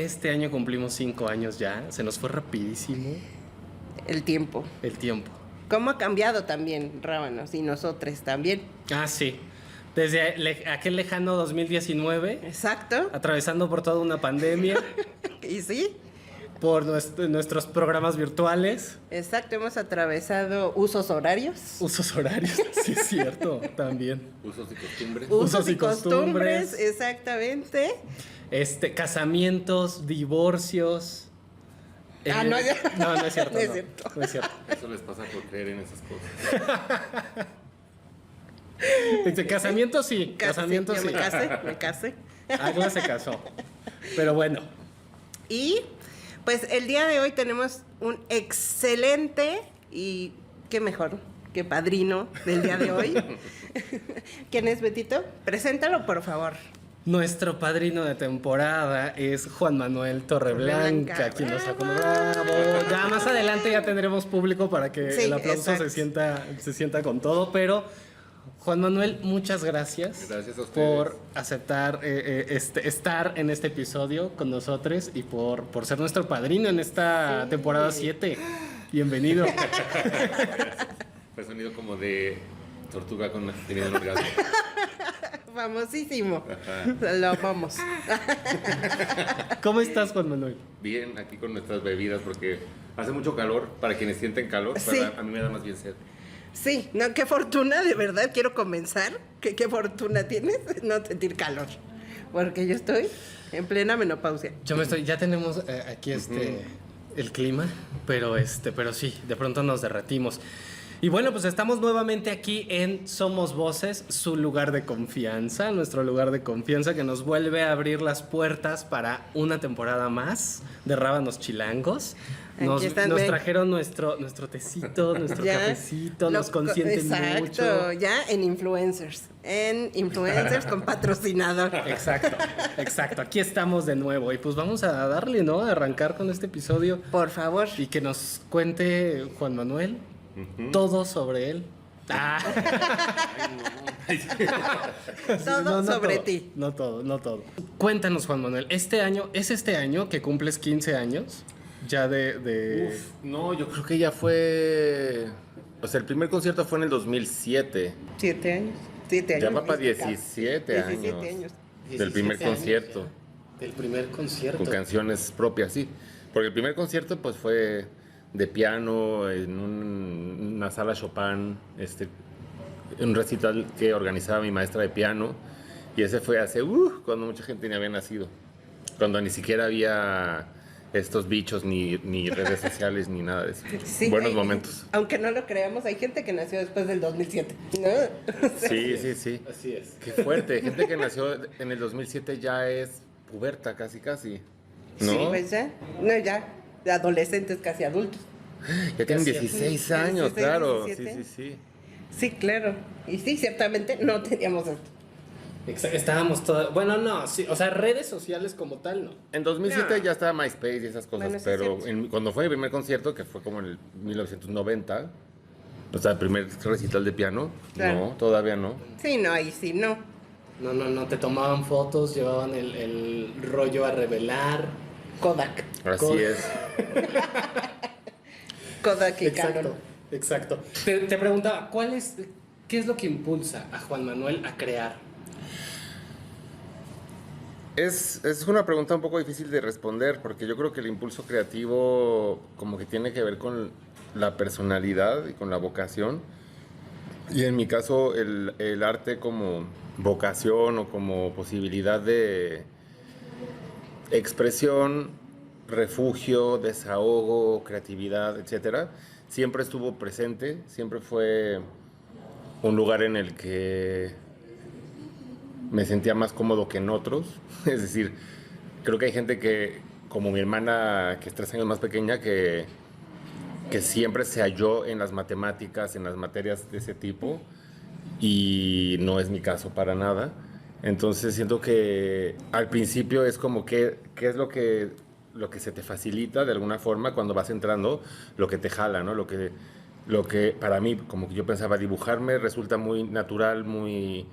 este año cumplimos 5 años ya. Se nos fue rapidísimo El tiempo. el tiempo. ¿Cómo ha cambiado también Rábanos y nosotros también? Ah, sí. Desde aquel lejano 2019, Exacto. atravesando por toda una pandemia, Y sí, por nuestros programas virtuales, exacto. Hemos atravesado usos horarios. usos horarios, sí es cierto, también. Usos y costumbres. Usos y costumbres. Exactamente. Casamientos, divorcios. No, ya. No es cierto. No es No, cierto. no es cierto. Eso les pasa por creer en esas cosas. Casamientos sí, casamientos Yo sí. me casé. Agla se casó. Pero bueno, Y pues el día de hoy tenemos un excelente y qué mejor que padrino del día de hoy. ¿Quién es, Betito? Preséntalo, por favor. nuestro padrino de temporada es Juan Manuel Torreblanca, Torreblanca. quien nos ¡Bravo! acomoda. Ya más adelante ya tendremos público para que Sí, el aplauso exacto. se sienta con todo, pero Juan Manuel, muchas gracias, Gracias a ustedes. por aceptar estar en este episodio con nosotros y por ser nuestro padrino en esta temporada 7. Bienvenido. Fue sonido como de tortuga con teniendo un orgasmo. Famosísimo. Lo amamos. ¿Cómo estás, Juan Manuel? Bien, aquí con nuestras bebidas porque hace mucho calor para quienes sienten calor, Sí. pero a mí me da más bien sed. Sí, no, qué fortuna, de verdad, quiero comenzar. Qué fortuna tienes no sentir calor. Porque yo estoy en plena menopausia. Ya tenemos aquí el clima, pero sí, de pronto nos derretimos. Y bueno, pues estamos nuevamente aquí en Somos Voces, su lugar de confianza, nuestro lugar de confianza que nos vuelve a abrir las puertas para una temporada más de Rábanos Chilangos. Nos están, trajeron nuestro tecito, nuestro Ya, cafecito, nos consienten exacto, mucho. ya en influencers con patrocinador. Exacto. Aquí estamos de nuevo y pues vamos a darle, ¿no? A arrancar con este episodio Por favor. y que nos cuente Juan Manuel todo sobre él. Todo sobre todo, ti. No todo. Cuéntanos, Juan Manuel, ¿es este año que cumples 15 años? Ya de... Uf, no, yo creo que ya fue... O sea, el primer concierto fue en el 2007. 7 años. 7 años. Ya va para 17 años. 17 años. Del primer 17 años, concierto. Del primer concierto. Con canciones propias, sí. Porque el primer concierto pues fue de piano en una sala Chopin, un recital que organizaba mi maestra de piano. Y ese fue hace, cuando mucha gente ni había nacido. Cuando ni siquiera había estos bichos, ni redes sociales, ni nada de eso. Sí, Buenos momentos. Aunque no lo creamos, hay gente que nació después del 2007, ¿no? Sí. Así es. Qué fuerte. Gente que nació en el 2007 ya es puberta casi, ¿no? Sí, pues ya. No, ya. De adolescentes, casi adultos. Ya tienen Casi 16 años, 16, claro. 17. Sí. Sí, claro. Y sí, ciertamente no teníamos esto. Estábamos todos... Bueno, no, sí, o sea, redes sociales como tal, no. En 2007 No. ya estaba MySpace y esas cosas, Bueno, sí es pero cierto. cuando fue mi primer concierto, que fue como en el 1990, o sea, el primer recital de piano, Claro. no, todavía no. Sí, no, ahí sí, no. No, te tomaban fotos, llevaban el rollo a revelar. Kodak. Así es. Kodak y Canon. Exacto. Te preguntaba, ¿qué es lo que impulsa a Juan Manuel a crear? Es una pregunta un poco difícil de responder, porque yo creo que el impulso creativo como que tiene que ver con la personalidad y con la vocación. Y en mi caso, el arte como vocación o como posibilidad de expresión, refugio, desahogo, creatividad, etcétera, siempre estuvo presente, siempre fue un lugar en el que me sentía más cómodo que en otros. Es decir, creo que hay gente que, como mi hermana, que es 3 años más pequeña, que siempre se halló en las matemáticas, en las materias de ese tipo, y no es mi caso para nada. Entonces siento que al principio es como que ¿qué es lo que se te facilita de alguna forma cuando vas entrando? Lo que te jala, ¿no? Lo que para mí, como que yo pensaba, dibujarme resulta muy natural, muy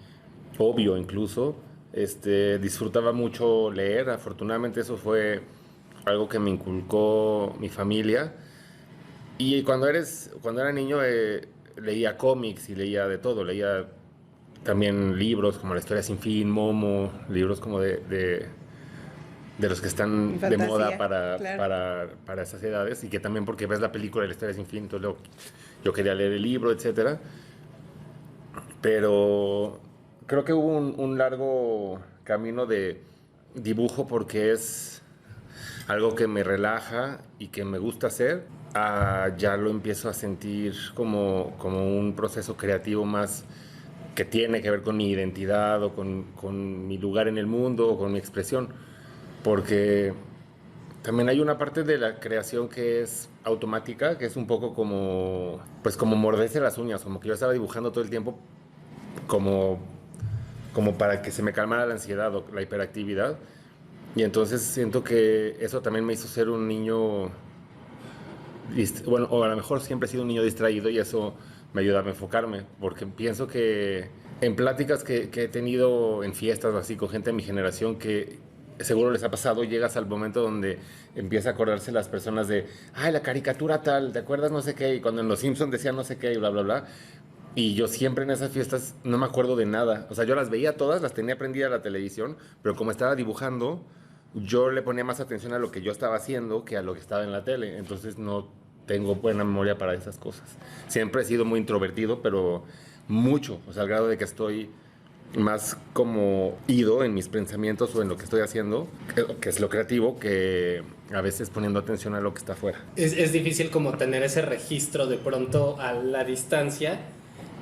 obvio incluso. Disfrutaba mucho leer, afortunadamente eso fue algo que me inculcó mi familia. Y cuando era niño leía cómics y leía de todo, leía también libros como La historia sin fin, Momo, libros como de los que están de moda Claro. para esas edades, y que también porque ves la película de La historia sin fin, entonces yo quería leer el libro, etcétera. Pero creo que hubo un largo camino de dibujo porque es algo que me relaja y que me gusta hacer. Ya lo empiezo a sentir como un proceso creativo más que tiene que ver con mi identidad o con mi lugar en el mundo o con mi expresión. Porque también hay una parte de la creación que es automática, que es un poco como, pues como morderse las uñas, como que yo estaba dibujando todo el tiempo como, como para que se me calmara la ansiedad o la hiperactividad. Y entonces siento que eso también me hizo ser un niño, bueno, o a lo mejor siempre he sido un niño distraído y eso me ayuda a enfocarme, porque pienso que en pláticas que he tenido en fiestas o así con gente de mi generación que seguro les ha pasado, llegas al momento donde empieza a acordarse las personas de, ay, la caricatura tal, ¿te acuerdas no sé qué? Y cuando en Los Simpsons decían no sé qué y bla, bla, bla. Y yo siempre en esas fiestas no me acuerdo de nada. O sea, yo las veía todas, las tenía prendidas a la televisión, pero como estaba dibujando, yo le ponía más atención a lo que yo estaba haciendo que a lo que estaba en la tele. Entonces no tengo buena memoria para esas cosas. Siempre he sido muy introvertido, pero mucho. O sea, al grado de que estoy más como ido en mis pensamientos o en lo que estoy haciendo, que es lo creativo, que a veces poniendo atención a lo que está afuera. Es difícil como tener ese registro de pronto a la distancia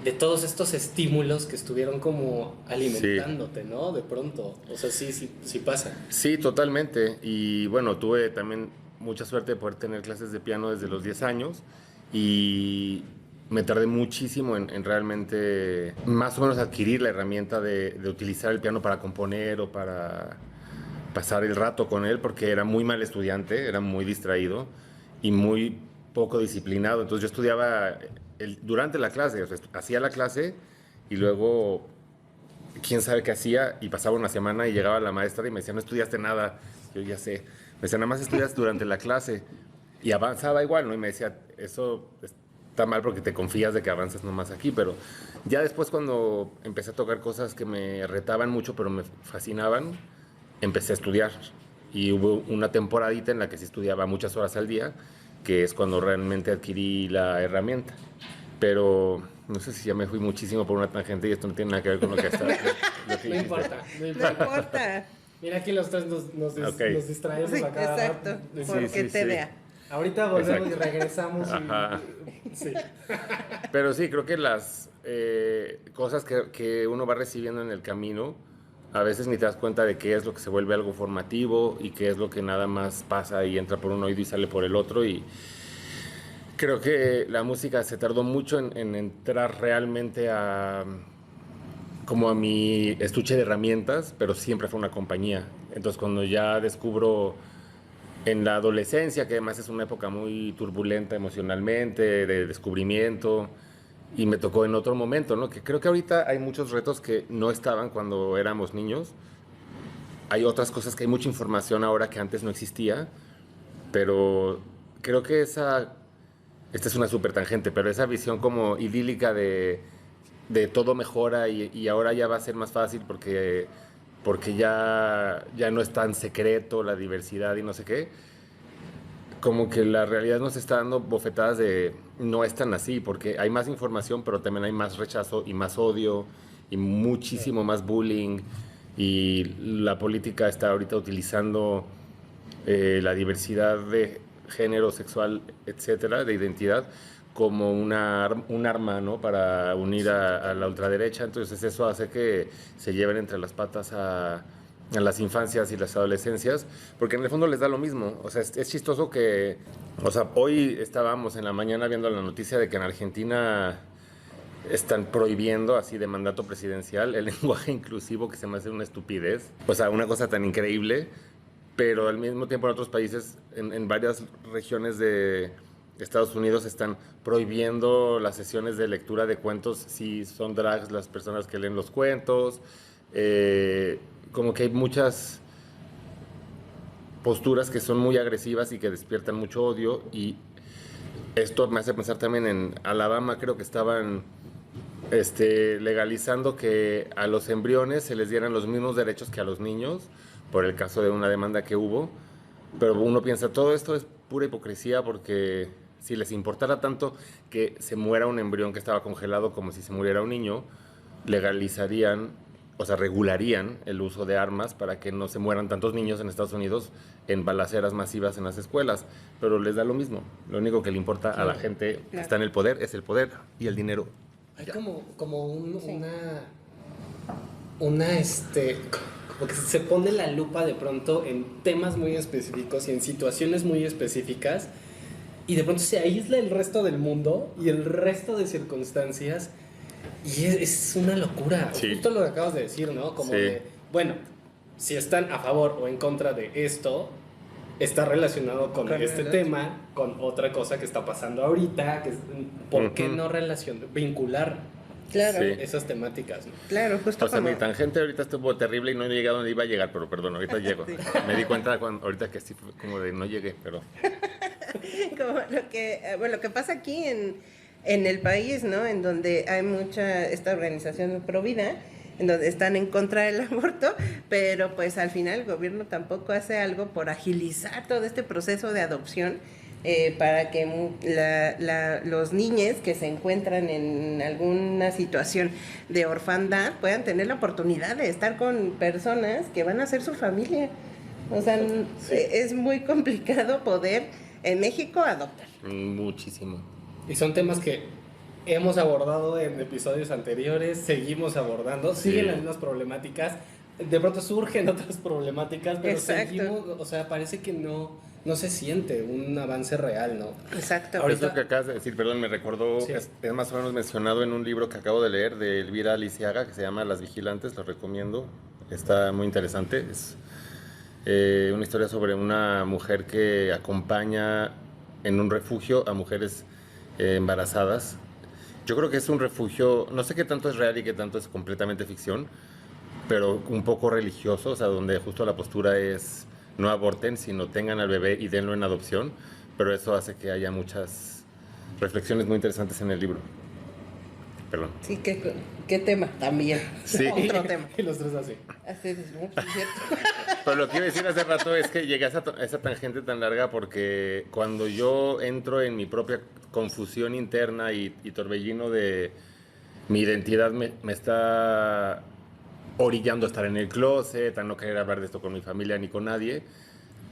de todos estos estímulos que estuvieron como alimentándote, sí, ¿no? De pronto, o sea, sí pasa. Sí, totalmente. Y bueno, tuve también mucha suerte de poder tener clases de piano desde los 10 años y me tardé muchísimo en realmente más o menos adquirir la herramienta de utilizar el piano para componer o para pasar el rato con él, porque era muy mal estudiante, era muy distraído y muy poco disciplinado. Entonces yo estudiaba durante la clase, o sea, hacía la clase y luego quién sabe qué hacía, y pasaba una semana y llegaba la maestra y me decía, no estudiaste nada. Yo ya sé. Me decía, nada más estudias durante la clase. Y avanzaba igual, ¿no? Y me decía, eso está mal porque te confías de que avanzas nomás aquí. Pero ya después, cuando empecé a tocar cosas que me retaban mucho, pero me fascinaban, empecé a estudiar. Y hubo una temporadita en la que sí estudiaba muchas horas al día, que es cuando realmente adquirí la herramienta. Pero no sé si ya me fui muchísimo por una tangente y esto no tiene nada que ver con lo que está. No importa, no importa. No importa. Mira, aquí los tres nos distraemos sí, acá. Exacto, porque te vea. Ahorita volvemos y regresamos. Sí. Pero sí, creo que las cosas que uno va recibiendo en el camino, a veces ni te das cuenta de qué es lo que se vuelve algo formativo y qué es lo que nada más pasa y entra por un oído y sale por el otro. Y creo que la música se tardó mucho en entrar realmente como a mi estuche de herramientas, pero siempre fue una compañía. Entonces cuando ya descubro en la adolescencia, que además es una época muy turbulenta emocionalmente, de descubrimiento, y me tocó en otro momento, ¿no? Que creo que ahorita hay muchos retos que no estaban cuando éramos niños. Hay otras cosas que hay mucha información ahora que antes no existía, pero creo que esta es una súper tangente, pero esa visión como idílica de todo mejora y ahora ya va a ser más fácil porque ya no es tan secreto la diversidad y no sé qué, como que la realidad nos está dando bofetadas de no es tan así, porque hay más información, pero también hay más rechazo y más odio y muchísimo más bullying, y la política está ahorita utilizando la diversidad de género, sexual, etcétera, de identidad, como un arma, ¿no? Para unir a la ultraderecha. Entonces eso hace que se lleven entre las patas a las infancias y las adolescencias, porque en el fondo les da lo mismo. O sea, es chistoso que, o sea, hoy estábamos en la mañana viendo la noticia de que en Argentina están prohibiendo así de mandato presidencial el lenguaje inclusivo, que se me hace una estupidez. O sea, una cosa tan increíble, pero al mismo tiempo en otros países, en varias regiones de Estados Unidos, están prohibiendo las sesiones de lectura de cuentos si son drags las personas que leen los cuentos. Como que hay muchas posturas que son muy agresivas y que despiertan mucho odio, y esto me hace pensar también en Alabama. Creo que estaban legalizando que a los embriones se les dieran los mismos derechos que a los niños, por el caso de una demanda que hubo. Pero uno piensa, todo esto es pura hipocresía, porque si les importara tanto que se muera un embrión que estaba congelado como si se muriera un niño, legalizarían, o sea, regularían el uso de armas para que no se mueran tantos niños en Estados Unidos en balaceras masivas en las escuelas. Pero les da lo mismo. Lo único que le importa a la gente que está en el poder es el poder y el dinero. Hay como como que se pone la lupa de pronto en temas muy específicos y en situaciones muy específicas, y de pronto se aísla el resto del mundo y el resto de circunstancias, y es una locura. Sí. Justo lo que acabas de decir, ¿no? Como Sí. de, bueno, si están a favor o en contra de esto, está relacionado con este tema, con otra cosa que está pasando ahorita, que es, ¿por qué no vincular Claro, Sí. esas temáticas, ¿no? claro, justo O sea, como... mi tangente ahorita estuvo terrible y no he llegado donde iba a llegar, pero perdón, ahorita llego. Sí. Me di cuenta ahorita que sí fue como de no llegué, pero... como lo que pasa aquí en el país, ¿no? En donde hay esta organización pro vida, en donde están en contra del aborto, pero pues al final el gobierno tampoco hace algo por agilizar todo este proceso de adopción, para que los niños que se encuentran en alguna situación de orfandad puedan tener la oportunidad de estar con personas que van a ser su familia. O sea, es muy complicado poder en México adoptar. Muchísimo. Y son temas que hemos abordado en episodios anteriores, seguimos abordando, siguen las mismas problemáticas, de pronto surgen otras problemáticas, pero Exacto. seguimos, o sea, parece que no se siente un avance real, ¿no? Exacto. Ahorita que acabas de decir, perdón, me recordó, Sí. es más o menos mencionado en un libro que acabo de leer de Elvira Lisiaga, que se llama Las Vigilantes, lo recomiendo, está muy interesante. Es una historia sobre una mujer que acompaña en un refugio a mujeres embarazadas. Yo creo que es un refugio, no sé qué tanto es real y qué tanto es completamente ficción, pero un poco religioso, o sea, donde justo la postura es no aborten, sino tengan al bebé y denlo en adopción, pero eso hace que haya muchas reflexiones muy interesantes en el libro. Perdón. Sí, ¿qué tema? También. Sí. Otro tema. Y los tres así. Así es, ¿no? Sí, es cierto. Pero lo que iba a decir hace rato es que llegué a esa tangente tan larga porque cuando yo entro en mi propia confusión interna y torbellino de mi identidad me está orillando a estar en el closet, a no querer hablar de esto con mi familia ni con nadie,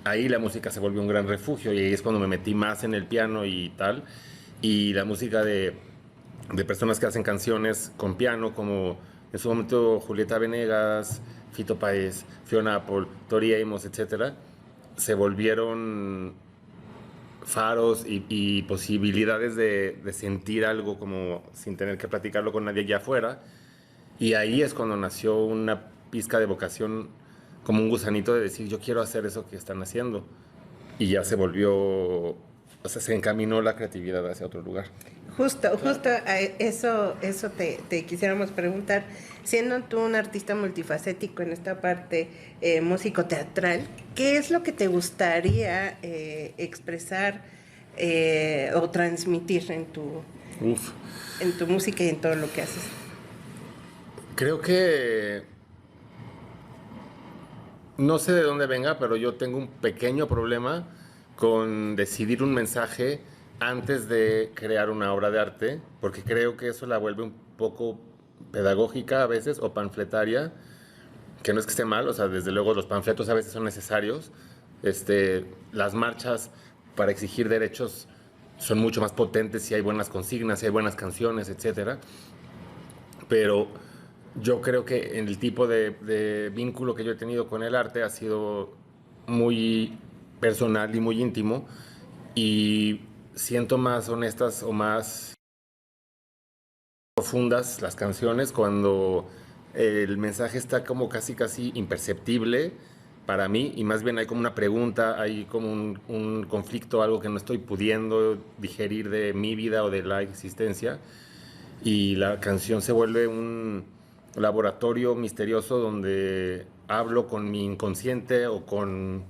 ahí la música se volvió un gran refugio, y ahí es cuando me metí más en el piano y tal, y la música de personas que hacen canciones con piano, como en su momento Julieta Venegas, Fito Páez, Fiona Apple, Tori Amos, etcétera, se volvieron faros y posibilidades de sentir algo como sin tener que platicarlo con nadie allá afuera. Y ahí es cuando nació una pizca de vocación, como un gusanito de decir, yo quiero hacer eso que están haciendo. Y ya se volvió, o sea, se encaminó la creatividad hacia otro lugar. Justo a eso te quisiéramos preguntar, siendo tú un artista multifacético en esta parte músico teatral, ¿qué es lo que te gustaría expresar o transmitir en tu música y en todo lo que haces? Creo que, no sé de dónde venga, pero yo tengo un pequeño problema con decidir un mensaje antes de crear una obra de arte, porque creo que eso la vuelve un poco pedagógica a veces o panfletaria, que no es que esté mal, o sea, desde luego los panfletos a veces son necesarios, las marchas para exigir derechos son mucho más potentes si hay buenas consignas, si hay buenas canciones, etcétera, pero yo creo que el tipo de vínculo que yo he tenido con el arte ha sido muy personal y muy íntimo, y siento más honestas o más profundas las canciones cuando el mensaje está como casi imperceptible para mí, y más bien hay como una pregunta, hay como un conflicto, algo que no estoy pudiendo digerir de mi vida o de la existencia, y la canción se vuelve un laboratorio misterioso donde hablo con mi inconsciente o con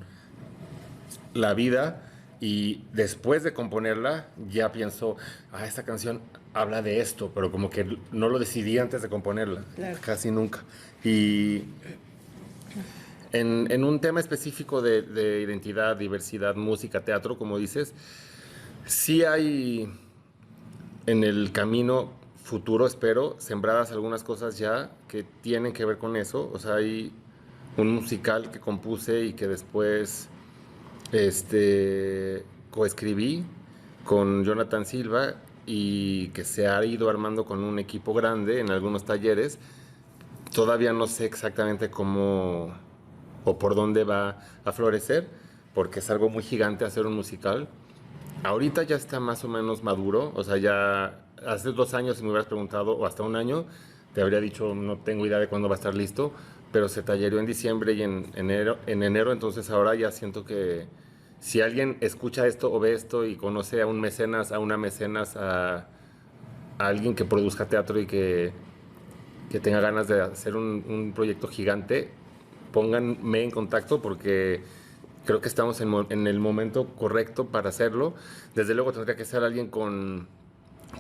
la vida y después de componerla ya pienso, esta canción habla de esto, pero como que no lo decidí antes de componerla, Claro. casi nunca. Y en un tema específico de identidad, diversidad, música, teatro, como dices, sí hay en el camino futuro, espero, sembradas algunas cosas ya que tienen que ver con eso. O sea, hay un musical que compuse y que después coescribí con Jonathan Silva y que se ha ido armando con un equipo grande en algunos talleres. Todavía no sé exactamente cómo o por dónde va a florecer, porque es algo muy gigante hacer un musical. Ahorita ya está más o menos maduro, o sea, ya hace 2 años si me hubieras preguntado, o hasta un año, te habría dicho, no tengo idea de cuándo va a estar listo, pero se tallereó en diciembre y en enero, entonces ahora ya siento que si alguien escucha esto o ve esto y conoce a un mecenas, a una mecenas, a alguien que produzca teatro y que tenga ganas de hacer un proyecto gigante, pónganme en contacto porque creo que estamos en el momento correcto para hacerlo. Desde luego tendría que ser alguien con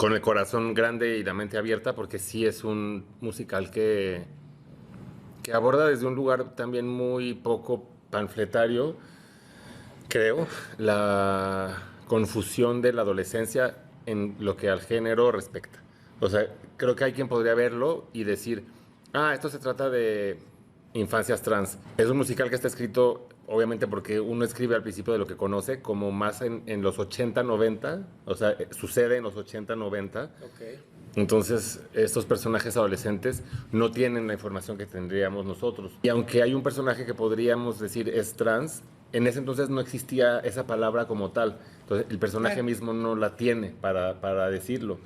el corazón grande y la mente abierta, porque sí es un musical que aborda desde un lugar también muy poco panfletario, creo, la confusión de la adolescencia en lo que al género respecta. O sea, creo que hay quien podría verlo y decir, esto se trata de infancias trans. Es un musical que está escrito, obviamente, porque uno escribe al principio de lo que conoce, como más en los 80, 90, o sea, sucede en los 80, 90. Okay. Entonces, estos personajes adolescentes no tienen la información que tendríamos nosotros. Y aunque hay un personaje que podríamos decir es trans, en ese entonces no existía esa palabra como tal. Entonces, el personaje mismo no la tiene para decirlo.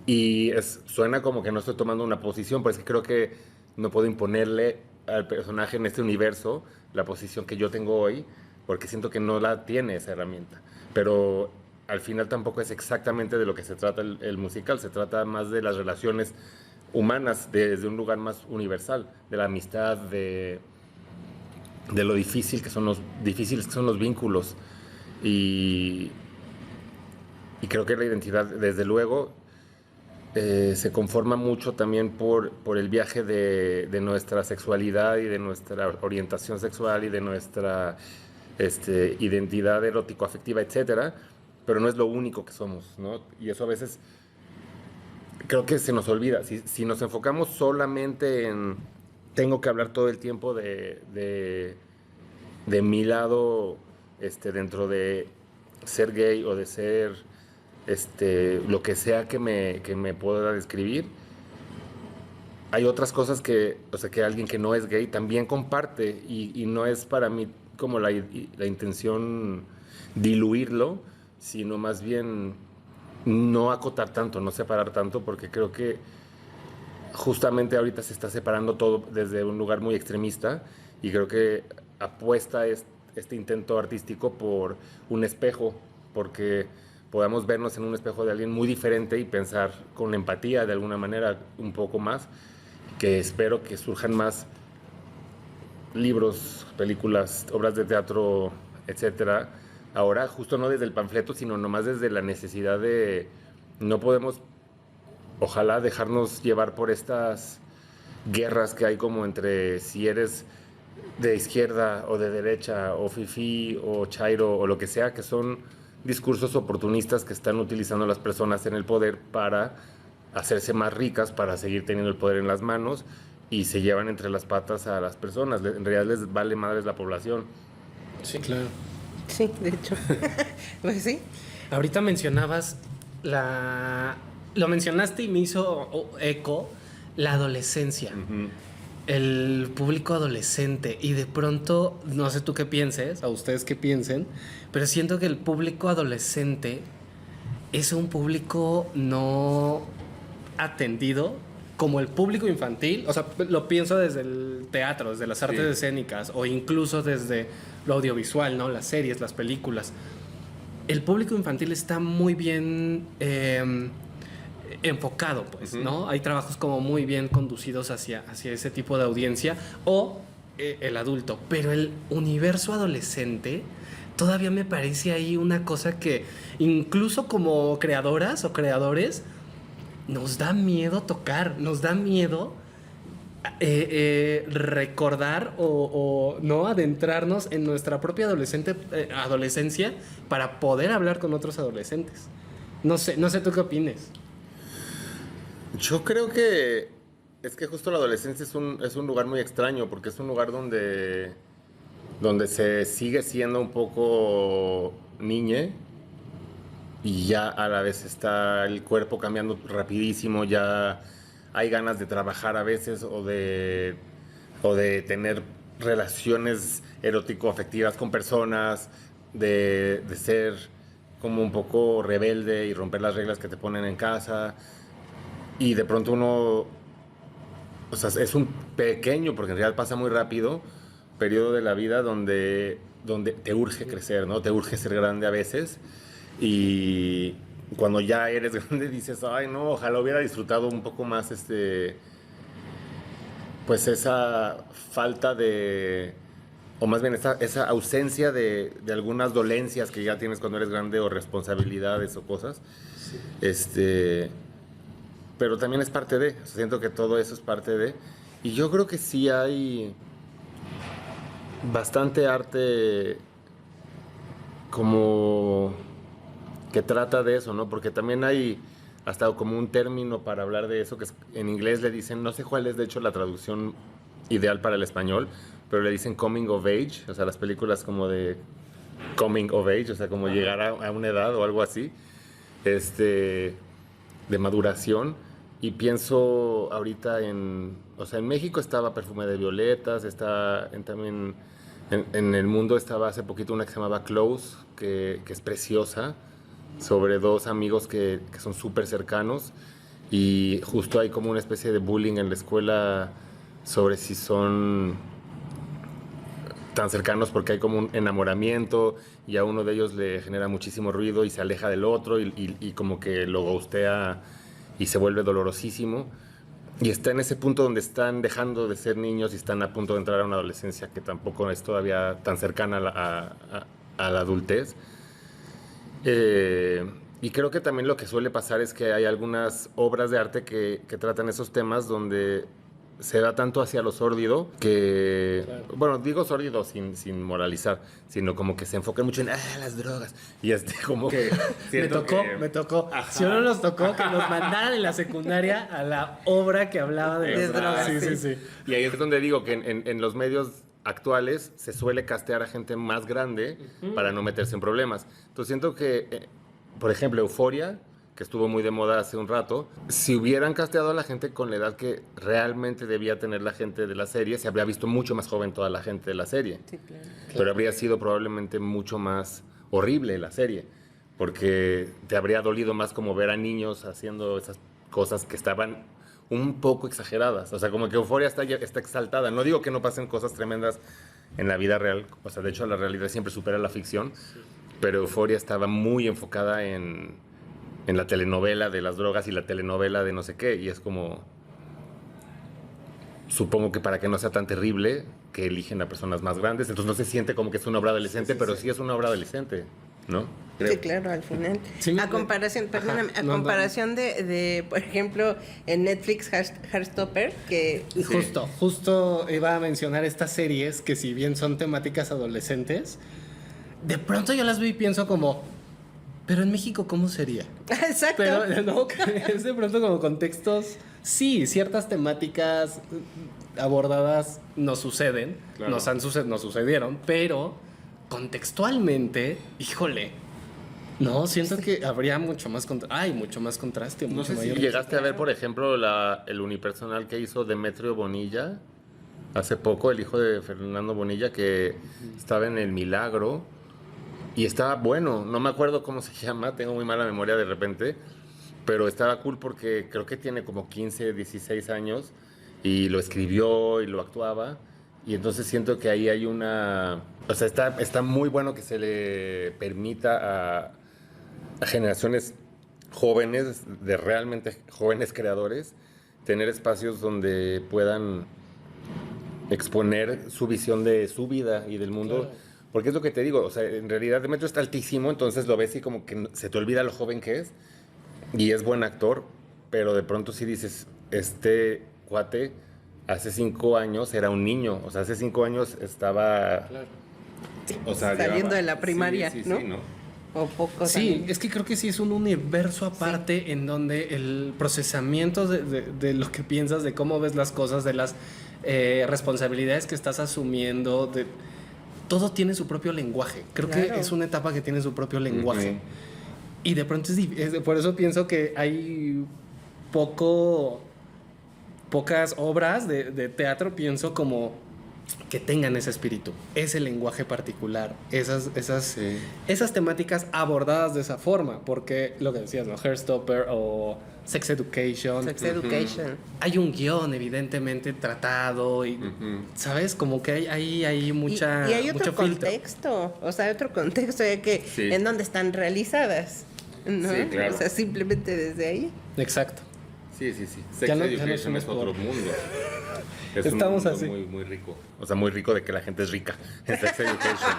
Y suena como que no estoy tomando una posición, pero es que creo que no puedo imponerle al personaje en este universo la posición que yo tengo hoy, porque siento que no la tiene esa herramienta. Pero al final tampoco es exactamente de lo que se trata el musical, se trata más de las relaciones humanas desde un lugar más universal, de la amistad, de lo difíciles que son los vínculos. Y creo que la identidad, desde luego, se conforma mucho también por el viaje de nuestra sexualidad y de nuestra orientación sexual y de nuestra identidad erótico-afectiva, etcétera, pero no es lo único que somos, ¿no? Y eso a veces creo que se nos olvida. Si nos enfocamos solamente en tengo que hablar todo el tiempo de mi lado dentro de ser gay o de ser lo que sea que me pueda describir, hay otras cosas que alguien que no es gay también comparte y no es para mí como la intención diluirlo, sino más bien no acotar tanto, no separar tanto, porque creo que justamente ahorita se está separando todo desde un lugar muy extremista y creo que apuesta este intento artístico por un espejo, porque podamos vernos en un espejo de alguien muy diferente y pensar con empatía de alguna manera un poco más, que espero que surjan más libros, películas, obras de teatro, etcétera. Ahora, justo no desde el panfleto, sino nomás desde la necesidad de no podemos, ojalá, dejarnos llevar por estas guerras que hay como entre si eres de izquierda o de derecha o fifí o chairo o lo que sea, que son discursos oportunistas que están utilizando las personas en el poder para hacerse más ricas, para seguir teniendo el poder en las manos y se llevan entre las patas a las personas. En realidad les vale madres la población. Sí, claro. Sí, de hecho. Pues sí. Ahorita mencionabas lo mencionaste y me hizo eco la adolescencia. Uh-huh. El público adolescente. Y de pronto, no sé tú qué pienses, a ustedes qué piensen, pero siento que el público adolescente es un público no atendido como el público infantil. O sea, lo pienso desde el teatro, desde las artes escénicas o incluso desde lo audiovisual, ¿no? Las series, las películas. El público infantil está muy bien enfocado, pues, ¿no? Hay trabajos como muy bien conducidos hacia ese tipo de audiencia o el adulto. Pero el universo adolescente todavía me parece ahí una cosa que incluso como creadoras o creadores nos da miedo tocar, nos da miedo recordar o no adentrarnos en nuestra propia adolescencia para poder hablar con otros adolescentes. No sé tú qué opines. Yo creo que es que justo la adolescencia es un lugar muy extraño, porque es un lugar donde se sigue siendo un poco niñe y ya a la vez está el cuerpo cambiando rapidísimo, ya hay ganas de trabajar a veces o de tener relaciones erótico-afectivas con personas, de ser como un poco rebelde y romper las reglas que te ponen en casa. Y de pronto uno, o sea, es un pequeño, porque en realidad pasa muy rápido, periodo de la vida donde te urge crecer, ¿no? Te urge ser grande a veces. Y cuando ya eres grande dices, ay no, ojalá hubiera disfrutado un poco más pues esa falta de, o más bien esa ausencia de algunas dolencias que ya tienes cuando eres grande, o responsabilidades o cosas. Pero también es parte de, o sea, siento que todo eso es parte de, y yo creo que sí hay bastante arte como que trata de eso, ¿no? Porque también hay hasta como un término para hablar de eso, que en inglés le dicen, no sé cuál es de hecho la traducción ideal para el español, pero le dicen coming of age, o sea, las películas como de coming of age, o sea, como llegar a una edad o algo así, de maduración. Y pienso ahorita o sea, en México estaba Perfume de Violetas, también en el mundo estaba hace poquito una que se llamaba Close, que es preciosa, sobre dos amigos que son súper cercanos, y justo hay como una especie de bullying en la escuela sobre si son tan cercanos, porque hay como un enamoramiento y a uno de ellos le genera muchísimo ruido y se aleja del otro y como que lo ghostea y se vuelve dolorosísimo. Y está en ese punto donde están dejando de ser niños y están a punto de entrar a una adolescencia que tampoco es todavía tan cercana a la adultez. Y creo que también lo que suele pasar es que hay algunas obras de arte que tratan esos temas donde se da tanto hacia lo sórdido que, claro. Bueno, digo sórdido sin moralizar, sino como que se enfocan mucho en las drogas. Y como que me tocó. Ajá. Si uno nos tocó que nos mandaran en la secundaria a la obra que hablaba de drogas. Sí. Y ahí es donde digo que en los medios actuales se suele castear a gente más grande para no meterse en problemas. Entonces siento que, por ejemplo, Euphoria, que estuvo muy de moda hace un rato, si hubieran casteado a la gente con la edad que realmente debía tener la gente de la serie, se habría visto mucho más joven toda la gente de la serie. Sí, claro. Pero habría sido probablemente mucho más horrible la serie, porque te habría dolido más como ver a niños haciendo esas cosas que estaban un poco exageradas. O sea, como que Euphoria está exaltada. No digo que no pasen cosas tremendas en la vida real, o sea, de hecho la realidad siempre supera la ficción, sí. Pero Euphoria estaba muy enfocada en la telenovela de las drogas y la telenovela de no sé qué, y es como, supongo que para que no sea tan terrible, que eligen a personas más grandes, entonces no se siente como que es una obra adolescente, pero sí es una obra adolescente, ¿no? Creo. Sí, claro, al final. Sí, a comparación, perdóname, comparación de, por ejemplo, en Netflix, Heartstopper, que... Justo iba a mencionar estas series que si bien son temáticas adolescentes, de pronto yo las veo y pienso como... Pero en México, ¿cómo sería? Exacto. Pero no, es de pronto como contextos... Sí, ciertas temáticas abordadas nos suceden, claro. nos sucedieron, pero contextualmente, híjole, no, siento que habría mucho más mucho más contraste. No mucho sé si llegaste a ver, por ejemplo, el unipersonal que hizo Demetrio Bonilla hace poco, el hijo de Fernando Bonilla, que estaba en El Milagro. Y estaba bueno, no me acuerdo cómo se llama, tengo muy mala memoria de repente, pero estaba cool porque creo que tiene como 15, 16 años y lo escribió y lo actuaba. Y entonces siento que ahí hay una... O sea, está muy bueno que se le permita a generaciones jóvenes, de realmente jóvenes creadores, tener espacios donde puedan exponer su visión de su vida y del mundo. Claro. Porque es lo que te digo, o sea, en realidad Demetrio está altísimo, entonces lo ves y como que se te olvida lo joven que es, y es buen actor, pero de pronto sí dices, este cuate hace 5 años era un niño, o sea, hace 5 años estaba... Claro. O sea, Saliendo de la primaria, sí, ¿no? Sí, ¿no? O poco. Sí, también. es que creo que sí es un universo aparte en donde el procesamiento de lo que piensas, de cómo ves las cosas, de las responsabilidades que estás asumiendo, todo tiene su propio lenguaje. Creo que Claro. es una etapa que tiene su propio lenguaje. Ujú. Y de pronto por eso pienso que hay pocas obras de teatro, pienso como que tengan ese espíritu, ese lenguaje particular, Sí. esas temáticas abordadas de esa forma, porque lo que decías, ¿no? Heartstopper o Sex Education, Sex Education. hay un guión evidentemente tratado y, ¿sabes? Como que hay mucha Y hay otro mucho filtro. contexto, o sea, otro contexto de que Sí. en donde están realizadas, ¿no? Sí, claro. O sea, simplemente desde ahí. Exacto. Sí. Sex Ya no Education somos es otro por- mundo. Es Estamos un mundo así. muy, muy rico. O sea, muy rico de que la gente es rica. En Sex Education.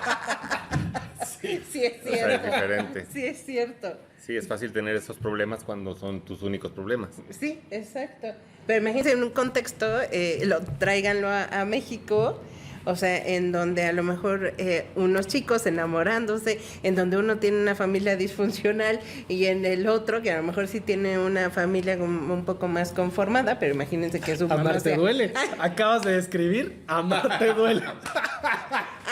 Sí, es O sea, es diferente. Sí, es cierto. Sí, es fácil tener esos problemas cuando son tus únicos problemas. Sí, exacto. Pero imagínense en un contexto, tráiganlo a México, o sea, en donde a lo mejor unos chicos enamorándose, en donde uno tiene una familia disfuncional y en el otro, que a lo mejor sí tiene una familia como un poco más conformada, pero imagínense que su mamá Amar te sea- duele. Acabas de describir Amar te duele.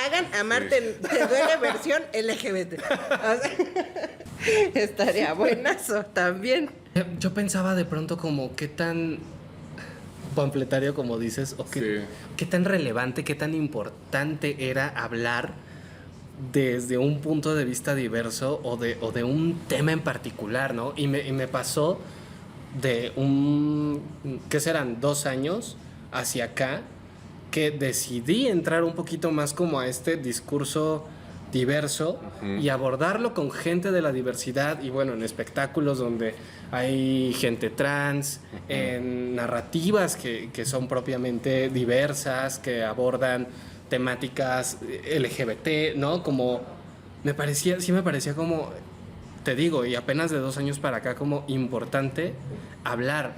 Hagan Amar te duele versión LGBT. O sea, estaría buenazo también. Yo pensaba de pronto como qué tan panfletario, como dices, o Sí. qué tan relevante, qué tan importante era hablar desde un punto de vista diverso o de un tema en particular, ¿no? Y me pasó de ¿qué serán? 2 años hacia acá, que decidí entrar un poquito más como a este discurso diverso y abordarlo con gente de la diversidad y bueno, en espectáculos donde hay gente trans, en narrativas que son propiamente diversas, que abordan temáticas LGBT, ¿no? Como me parecía como, te digo, y apenas de 2 años para acá, como importante hablar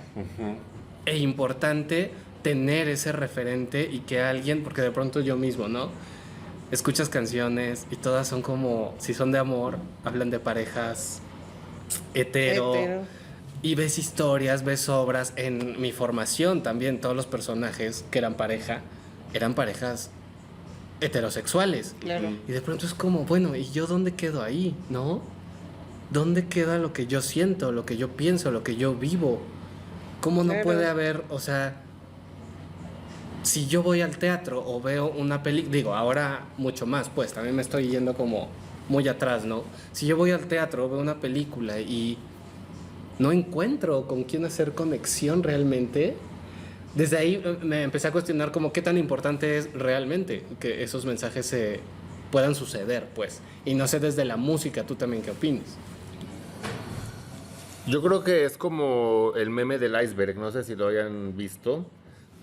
e importante tener ese referente y que alguien, porque de pronto yo mismo, ¿no? Escuchas canciones y todas son como, si son de amor, hablan de parejas hetero. Y ves historias, ves obras. En mi formación también, todos los personajes que eran parejas heterosexuales. Claro. Y de pronto es como, bueno, ¿y yo dónde quedo ahí? ¿No? ¿Dónde queda lo que yo siento, lo que yo pienso, lo que yo vivo? ¿Cómo no Claro. puede haber, o sea, si yo voy al teatro o veo una película, digo, ahora mucho más, pues también me estoy yendo como muy atrás, ¿no? Si yo voy al teatro, veo una película y no encuentro con quién hacer conexión realmente, desde ahí me empecé a cuestionar como qué tan importante es realmente que esos mensajes se puedan suceder, pues. Y no sé desde la música, tú también qué opinas. Yo creo que es como el meme del iceberg, no sé si lo hayan visto.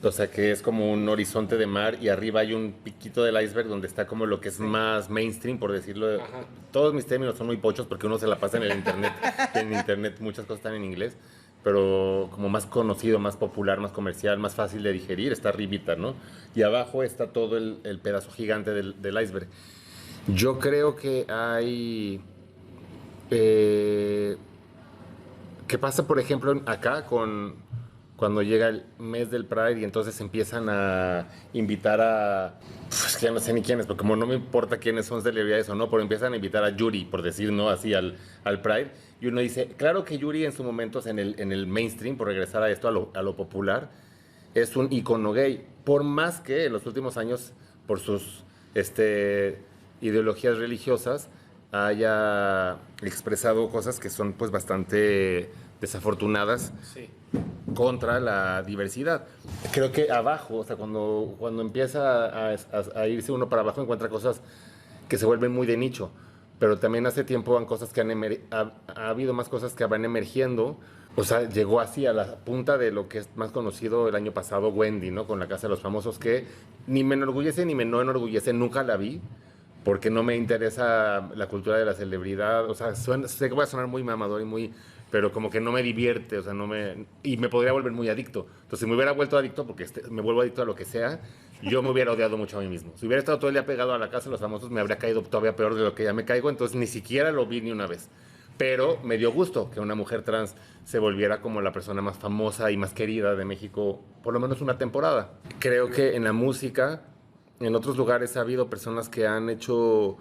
O sea, que es como un horizonte de mar y arriba hay un piquito del iceberg donde está como lo que es más mainstream, por decirlo. Ajá. Todos mis términos son muy pochos porque uno se la pasa en el internet. En internet muchas cosas están en inglés, pero como más conocido, más popular, más comercial, más fácil de digerir, está arribita, ¿no? Y abajo está todo el pedazo gigante del iceberg. Yo creo que hay... ¿qué pasa, por ejemplo, acá cuando llega el mes del Pride y entonces empiezan a invitar a... Pues que ya no sé ni quiénes, porque como no me importa quiénes son celebridades o no, pero empiezan a invitar a Yuri, por decir, ¿no? Así al Pride. Y uno dice, claro que Yuri en su momento en el mainstream, por regresar a esto, a lo popular, es un icono gay. Por más que en los últimos años, por sus ideologías religiosas, haya expresado cosas que son pues bastante desafortunadas Sí. contra la diversidad. Creo que abajo, o sea, cuando empieza a irse uno para abajo, encuentra cosas que se vuelven muy de nicho. Pero también hace tiempo han cosas que ha habido más cosas que van emergiendo. O sea, llegó así a la punta de lo que es más conocido el año pasado, Wendy, ¿no? Con La Casa de los Famosos, que ni me enorgullece ni me no enorgullece, nunca la vi. porque no me interesa la cultura de la celebridad. O sea, sé que voy a sonar muy mamador y muy... pero como que no me divierte, o sea, y me podría volver muy adicto. Entonces, si me hubiera vuelto adicto, porque me vuelvo adicto a lo que sea, yo me hubiera odiado mucho a mí mismo. Si hubiera estado todo el día pegado a la casa de los famosos, me habría caído todavía peor de lo que ya me caigo, entonces ni siquiera lo vi ni una vez. Pero me dio gusto que una mujer trans se volviera como la persona más famosa y más querida de México, por lo menos una temporada. Creo que en la música, en otros lugares ha habido personas que han hecho...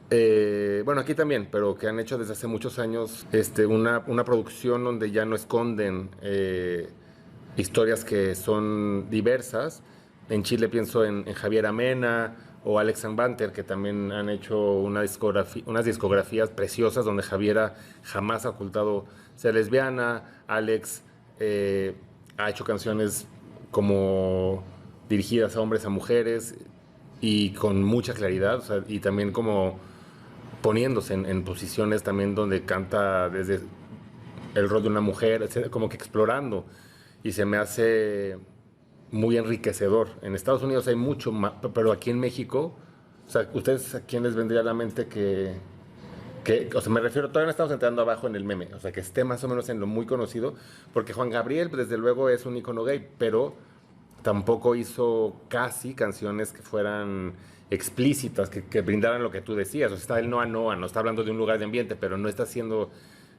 bueno, aquí también, pero que han hecho desde hace muchos años una producción donde ya no esconden historias que son diversas. En Chile pienso en Javier Amena o Alex Banter, que también han hecho unas discografías preciosas donde Javiera jamás ha ocultado ser lesbiana. Alex ha hecho canciones como dirigidas a hombres, a mujeres, y con mucha claridad, o sea, y también como poniéndose en posiciones también donde canta desde el rol de una mujer, como que explorando, y se me hace muy enriquecedor. En Estados Unidos hay mucho más, pero aquí en México, o sea, ¿ustedes a quién les vendría a la mente o sea, me refiero, todavía no estamos entrando abajo en el meme, o sea, que esté más o menos en lo muy conocido, porque Juan Gabriel, pues, desde luego, es un icono gay, pero tampoco hizo casi canciones que fueran explícitas, que brindaran lo que tú decías. O sea, está el Noa Noa, no está hablando de un lugar de ambiente, pero no está haciendo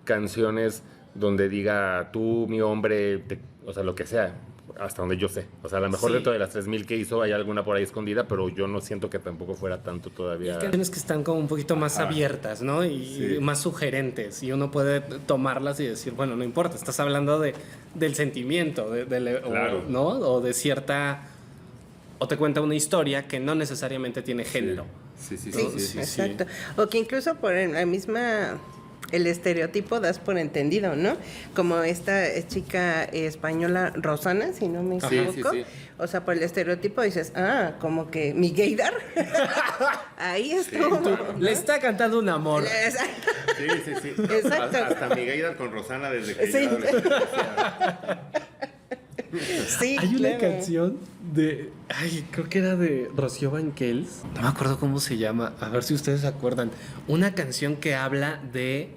canciones donde diga tú, mi hombre, o sea, lo que sea, hasta donde yo sé. O sea, a lo mejor Sí. dentro de las 3000 que hizo hay alguna por ahí escondida, pero yo no siento que tampoco fuera tanto todavía. Canciones que están como un poquito más abiertas, ¿no? Y Sí. más sugerentes. Y uno puede tomarlas y decir, bueno, no importa, estás hablando del sentimiento, Claro. ¿no? O de cierta... O te cuenta una historia que no necesariamente tiene género. Sí, sí, Sí, sí, sí. exacto. O que incluso por la misma, el estereotipo das por entendido, ¿no? Como esta chica española Rosana, si no me Sí, equivoco. sí, sí. O sea, por el estereotipo dices, como que mi gaydar. Ahí estuvo. Le está cantando un amor. Sí, sí, sí. Exacto. Hasta mi gaydar con Rosana desde que Sí. Sí, Hay una claro. canción de... Ay, creo que era de Rocío Banquels. No me acuerdo cómo se llama. A ver si ustedes se acuerdan. Una canción que habla de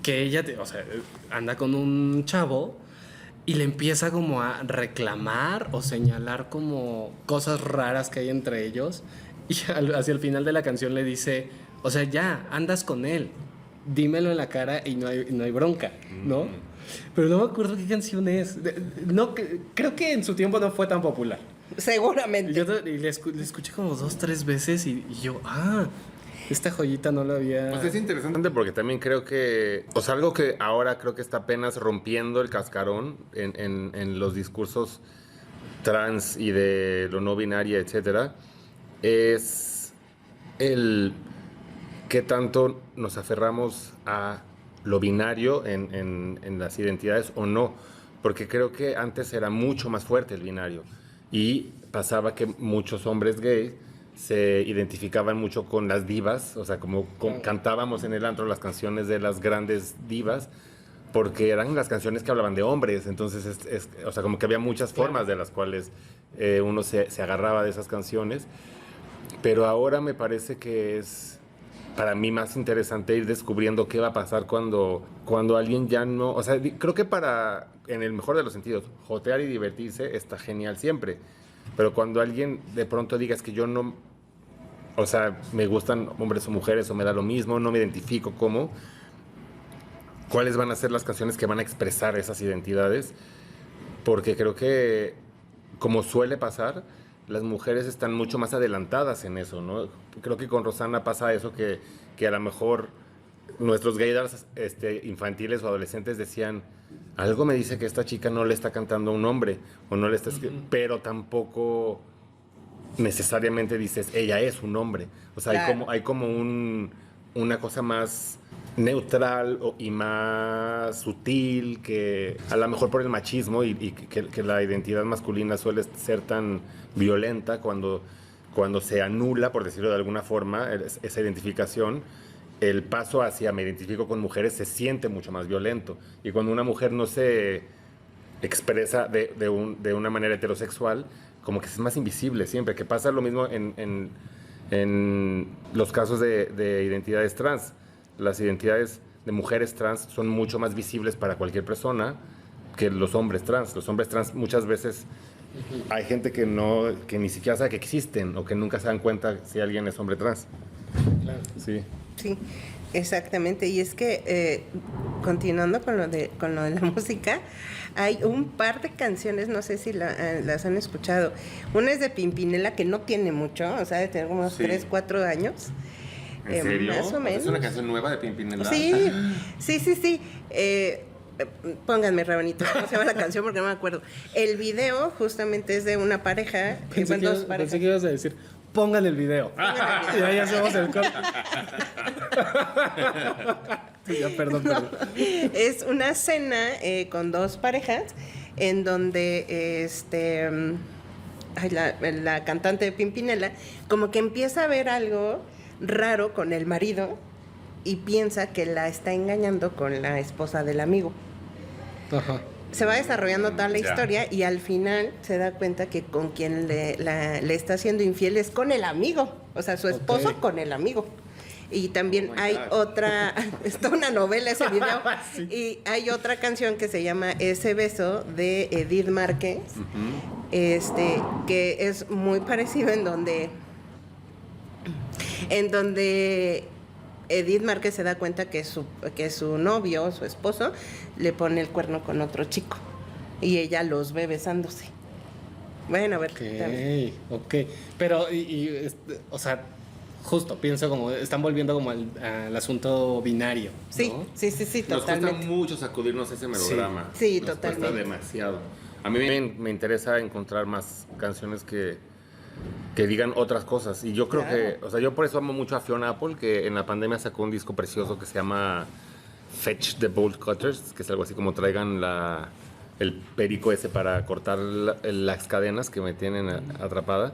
que ella, o sea, anda con un chavo y le empieza como a reclamar o señalar como cosas raras que hay entre ellos. Y hacia el final de la canción le dice, o sea, ya, andas con él. Dímelo en la cara y no hay bronca, ¿no? Pero no me acuerdo qué canción es. No, creo que en su tiempo no fue tan popular. Seguramente. Yo le escuché como 2-3 veces y yo, esta joyita no la había... Pues es interesante porque también creo que, o sea, algo que ahora creo que está apenas rompiendo el cascarón en los discursos trans y de lo no binaria, etcétera, es el qué tanto nos aferramos a lo binario en las identidades o no, porque creo que antes era mucho más fuerte el binario y pasaba que muchos hombres gays se identificaban mucho con las divas, o sea, como cantábamos en el antro las canciones de las grandes divas, porque eran las canciones que hablaban de hombres, entonces, o sea, como que había muchas formas de las cuales uno se agarraba de esas canciones, pero ahora me parece que es para mí más interesante ir descubriendo qué va a pasar cuando alguien ya no... O sea, creo que en el mejor de los sentidos, jotear y divertirse está genial siempre. Pero cuando alguien de pronto diga es que yo no... O sea, me gustan hombres o mujeres o me da lo mismo, no me identifico como... ¿Cuáles van a ser las canciones que van a expresar esas identidades? Porque creo que, como suele pasar, las mujeres están mucho más adelantadas en eso, ¿no? Creo que con Rosana pasa eso que a lo mejor nuestros gaydars infantiles o adolescentes decían, algo me dice que esta chica no le está cantando a un hombre, o no le está pero tampoco necesariamente dices, ella es un hombre. O sea, Claro. hay como una cosa más neutral y más sutil que a lo mejor por el machismo y que la identidad masculina suele ser tan violenta cuando se anula, por decirlo de alguna forma, esa identificación, el paso hacia me identifico con mujeres se siente mucho más violento. Y cuando una mujer no se expresa de una manera heterosexual, como que es más invisible siempre, que pasa lo mismo en En los casos de identidades trans, las identidades de mujeres trans son mucho más visibles para cualquier persona que los hombres trans. Los hombres trans muchas veces hay gente que ni siquiera sabe que existen o que nunca se dan cuenta si alguien es hombre trans. Claro. Sí. Sí, exactamente. Y es que continuando con lo de la música, hay un par de canciones, no sé si las han escuchado. Una es de Pimpinela, que no tiene mucho, o sea, de tener unos 3, 4 años. ¿En serio? Más o menos. ¿Es una canción nueva de Pimpinela? Sí. Pónganme, Rabanito, ¿cómo se llama la canción? Porque no me acuerdo. El video justamente es de una pareja. Pensé que ibas a decir, pongan el video. Y ahí hacemos el corte. Ya, perdón. Es una cena con 2 parejas en donde la cantante de Pimpinela como que empieza a ver algo raro con el marido y piensa que la está engañando con la esposa del amigo. Ajá. Se va desarrollando toda la Ya. historia y al final se da cuenta que con quien le está haciendo infiel es con el amigo, o sea, su esposo Ok. con el amigo. Y también Oh my hay God. otra, está una novela ese video, Sí. y hay otra canción que se llama Ese beso de Edith Márquez, que es muy parecido en donde Edith Márquez se da cuenta que su novio, su esposo, le pone el cuerno con otro chico y ella los ve besándose. Bueno, a ver. también. Ok. Pero, o sea, justo pienso como, están volviendo como al asunto binario. Sí, ¿no? sí, Nos cuesta totalmente. mucho sacudirnos ese melodrama. Sí, Nos totalmente. cuesta demasiado. A mí me interesa encontrar más canciones que digan otras cosas. Y yo creo Claro. que, o sea, yo por eso amo mucho a Fiona Apple, que en la pandemia sacó un disco precioso que se llama Fetch the Bolt Cutters, que es algo así como traigan el perico ese para cortar las cadenas que me tienen atrapada.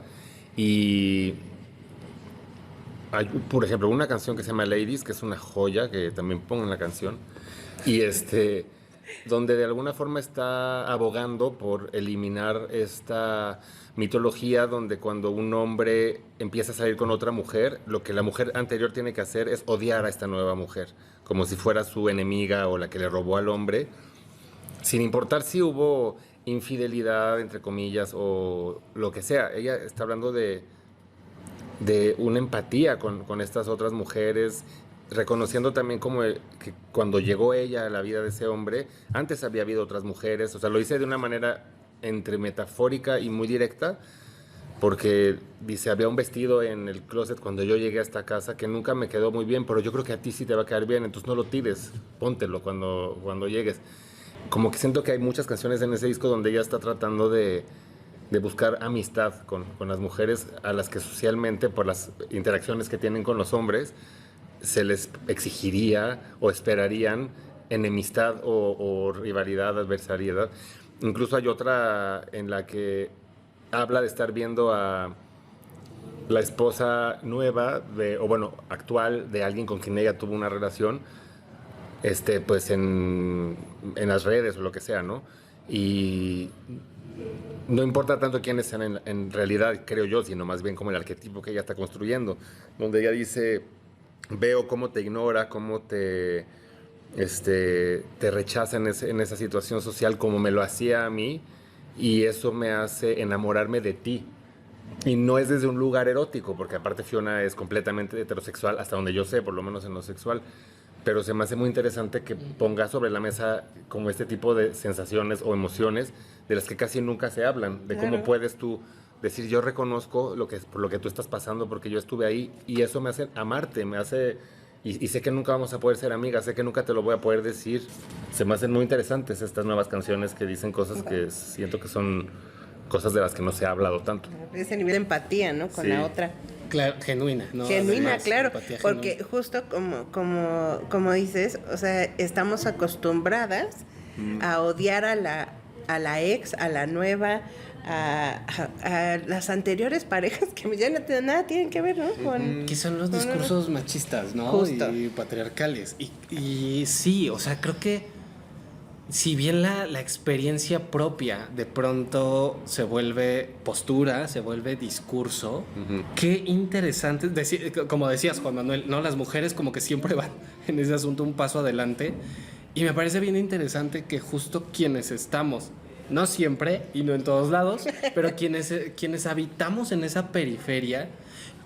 Y hay, por ejemplo, una canción que se llama Ladies, que es una joya, que también pongo en la canción. Y donde de alguna forma está abogando por eliminar esta mitología donde cuando un hombre empieza a salir con otra mujer, lo que la mujer anterior tiene que hacer es odiar a esta nueva mujer, como si fuera su enemiga o la que le robó al hombre, sin importar si hubo infidelidad, entre comillas, o lo que sea. Ella está hablando de una empatía con estas otras mujeres, reconociendo también como que cuando llegó ella a la vida de ese hombre, antes había habido otras mujeres. O sea, lo hice de una manera entre metafórica y muy directa, porque dice, había un vestido en el closet cuando yo llegué a esta casa que nunca me quedó muy bien, pero yo creo que a ti sí te va a quedar bien, entonces no lo tires, póntelo cuando llegues. Como que siento que hay muchas canciones en ese disco donde ella está tratando de buscar amistad con las mujeres a las que socialmente, por las interacciones que tienen con los hombres, se les exigiría o esperarían enemistad o rivalidad, adversariedad. Incluso hay otra en la que habla de estar viendo a la esposa nueva, actual, de alguien con quien ella tuvo una relación, pues en las redes o lo que sea, ¿no? Y no importa tanto quiénes sean en realidad, creo yo, sino más bien como el arquetipo que ella está construyendo, donde ella dice, veo cómo te ignora, cómo te rechaza en esa situación social como me lo hacía a mí, y eso me hace enamorarme de ti. Y no es desde un lugar erótico, porque aparte Fiona es completamente heterosexual, hasta donde yo sé, por lo menos en lo sexual. Pero se me hace muy interesante que ponga sobre la mesa como este tipo de sensaciones o emociones de las que casi nunca se hablan, de cómo Claro. puedes tú decir, yo reconozco por lo que tú estás pasando, porque yo estuve ahí, y eso me hace amarte, me hace... Y sé que nunca vamos a poder ser amigas, sé que nunca te lo voy a poder decir. Se me hacen muy interesantes estas nuevas canciones que dicen cosas que siento que son cosas de las que no se ha hablado tanto. Ese nivel de empatía, ¿no? Con Sí. la otra. Claro, genuina, ¿no? Genuina, Además, claro, empatía porque genuina. justo como dices, o sea, estamos acostumbradas a odiar a la ex, a la nueva, a las anteriores parejas que ya nada tienen que ver, ¿no? Que son los discursos machistas, ¿no? Justo. Y patriarcales. Y sí, o sea, creo que si bien la experiencia propia de pronto se vuelve postura, se vuelve discurso, qué interesante, como decías Juan Manuel, ¿no? Las mujeres como que siempre van en ese asunto un paso adelante, y me parece bien interesante que justo quienes estamos, no siempre y no en todos lados, pero quienes habitamos en esa periferia,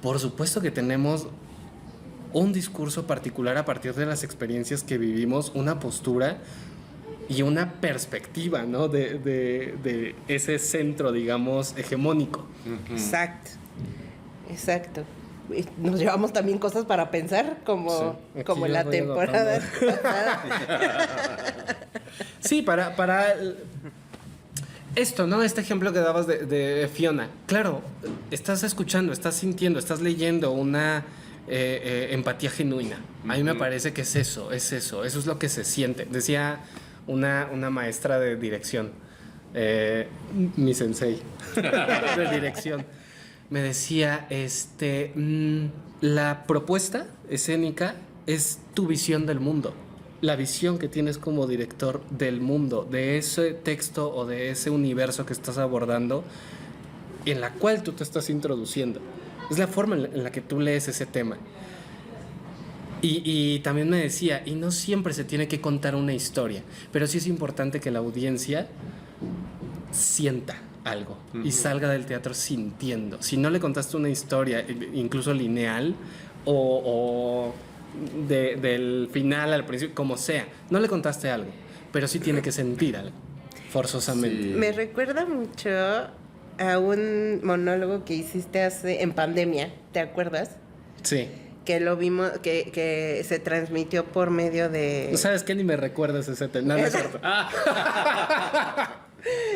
por supuesto que tenemos un discurso particular a partir de las experiencias que vivimos, una postura y una perspectiva, ¿no? de ese centro, digamos, hegemónico. Exacto. Y nos llevamos también cosas para pensar, como en la temporada pasada. Sí, para esto, ¿no? Este ejemplo que dabas de Fiona. Claro, estás escuchando, estás sintiendo, estás leyendo una empatía genuina. A mí me parece que es eso es lo que se siente. Decía una maestra de dirección, mi sensei de dirección, me decía, la propuesta escénica es tu visión del mundo, la visión que tienes como director del mundo, de ese texto o de ese universo que estás abordando, en la cual tú te estás introduciendo. Es la forma en la que tú lees ese tema. Y también me decía, y no siempre se tiene que contar una historia, pero sí es importante que la audiencia sienta algo y salga del teatro sintiendo. Si no le contaste una historia, incluso lineal, o del final al principio, como sea, no le contaste algo, pero sí tiene que sentir algo, forzosamente. Sí. Me recuerda mucho a un monólogo que hiciste en pandemia, ¿te acuerdas? Sí. Que lo vimos, que se transmitió por medio de... ¿No sabes qué? Ni me recuerdas ese tema. No, no es cierto.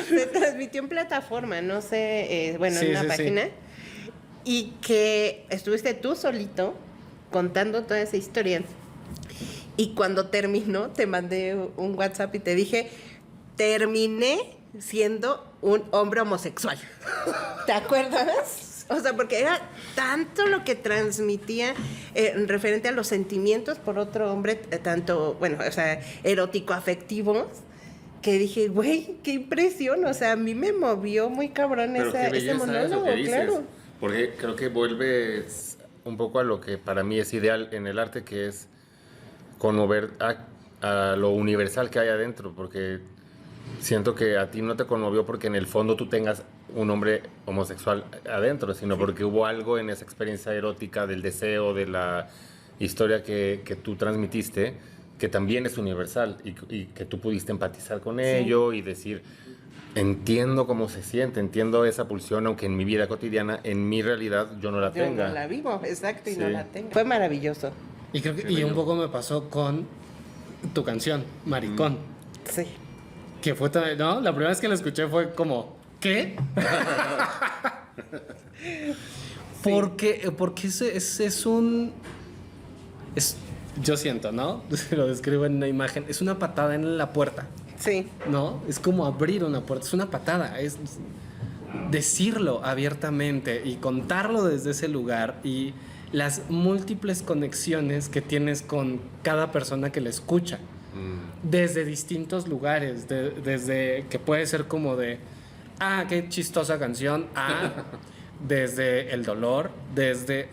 Se transmitió en plataforma, no sé, en una página. Sí. Y que estuviste tú solito contando toda esa historia. Y cuando terminó, te mandé un WhatsApp y te dije, terminé siendo un hombre homosexual. ¿Te acuerdas? O sea, porque era tanto lo que transmitía referente a los sentimientos por otro hombre, tanto, erótico-afectivos, que dije, güey, qué impresión. O sea, a mí me movió muy cabrón ese monólogo, claro. Porque creo que vuelves un poco a lo que para mí es ideal en el arte, que es conmover a lo universal que hay adentro, porque siento que a ti no te conmovió porque en el fondo tú tengas un hombre homosexual adentro, sino porque hubo algo en esa experiencia erótica del deseo, de la historia que tú transmitiste, que también es universal y que tú pudiste empatizar con ello y decir, entiendo cómo se siente, entiendo esa pulsión, aunque en mi vida cotidiana, en mi realidad, yo no la tenga. Yo no la vivo, exacto, y no la tengo. Fue maravilloso. Y creo que un poco me pasó con tu canción, Maricón. Sí. Que fue también, ¿no? La primera vez que la escuché fue como, ¿qué? Porque yo siento, ¿no? Lo describo en una imagen, es una patada en la puerta. Sí. ¿No? Es como abrir una puerta, es una patada, es decirlo abiertamente y contarlo desde ese lugar y las múltiples conexiones que tienes con cada persona que la escucha. Desde distintos lugares, desde que puede ser como de, qué chistosa canción, desde el dolor, desde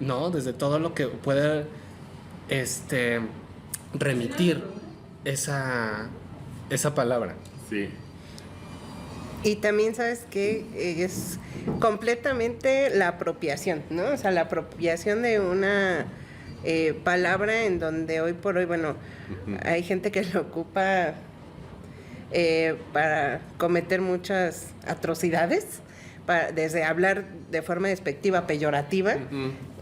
todo lo que puede remitir esa palabra. Sí. Y también, ¿sabes qué? Es completamente la apropiación, ¿no? O sea, la apropiación de una palabra en donde hoy por hoy, hay gente que lo ocupa para cometer muchas atrocidades, desde hablar de forma despectiva, peyorativa,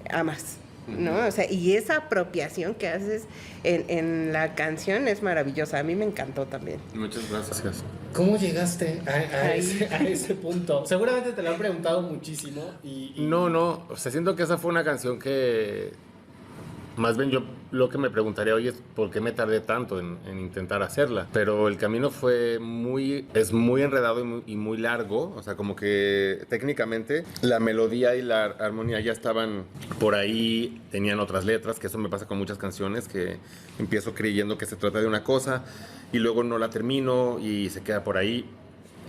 a más, ¿no? O sea, y esa apropiación que haces en la canción es maravillosa. A mí me encantó también. Muchas gracias. ¿Cómo llegaste a ese punto? Seguramente te lo han preguntado muchísimo y... No, o sea, siento que esa fue una canción que Más bien yo lo que me preguntaría hoy es por qué me tardé tanto en intentar hacerla. Pero el camino es muy enredado y muy largo. O sea, como que técnicamente la melodía y la armonía ya estaban por ahí, tenían otras letras, que eso me pasa con muchas canciones, que empiezo creyendo que se trata de una cosa y luego no la termino y se queda por ahí.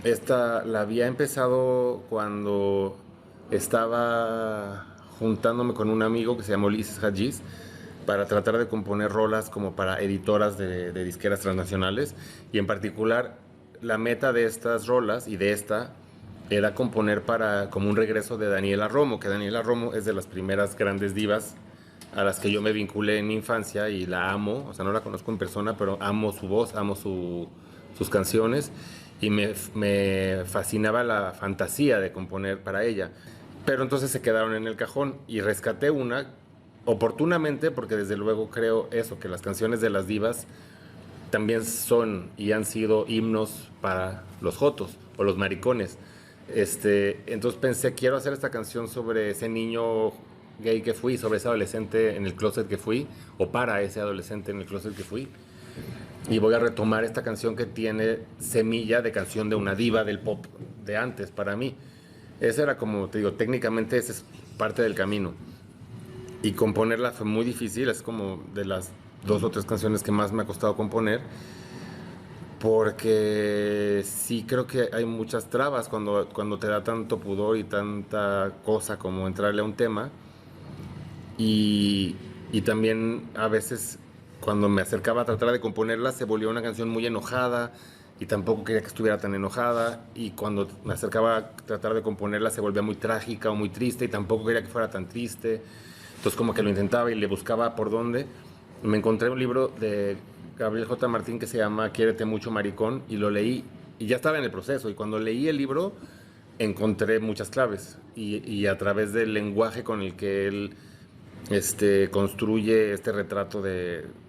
Esta la había empezado cuando estaba juntándome con un amigo que se llama Ulises Hadjiz para tratar de componer rolas como para editoras de disqueras transnacionales, y en particular la meta de estas rolas y de esta era componer para como un regreso de Daniela Romo, que Daniela Romo es de las primeras grandes divas a las que yo me vinculé en mi infancia y la amo. O sea, no la conozco en persona, pero amo su voz, amo sus canciones, y me fascinaba la fantasía de componer para ella. Pero entonces se quedaron en el cajón y rescaté una oportunamente, porque desde luego creo eso, que las canciones de las divas también son y han sido himnos para los jotos o los maricones. Entonces pensé, quiero hacer esta canción sobre ese niño gay que fui, sobre ese adolescente en el closet que fui, o para ese adolescente en el closet que fui. Y voy a retomar esta canción que tiene semilla de canción de una diva del pop de antes para mí. Ese era, como te digo, técnicamente ese es parte del camino. Y componerla fue muy difícil, es como de las 2 o 3 canciones que más me ha costado componer, porque sí creo que hay muchas trabas cuando te da tanto pudor y tanta cosa como entrarle a un tema. Y también a veces cuando me acercaba a tratar de componerla se volvió una canción muy enojada, y tampoco quería que estuviera tan enojada, y cuando me acercaba a tratar de componerla se volvía muy trágica o muy triste, y tampoco quería que fuera tan triste. Entonces como que lo intentaba y le buscaba por dónde. Me encontré un libro de Gabriel J. Martín que se llama Quiérete mucho, maricón, y lo leí y ya estaba en el proceso, y cuando leí el libro encontré muchas claves, y a través del lenguaje con el que él construye este retrato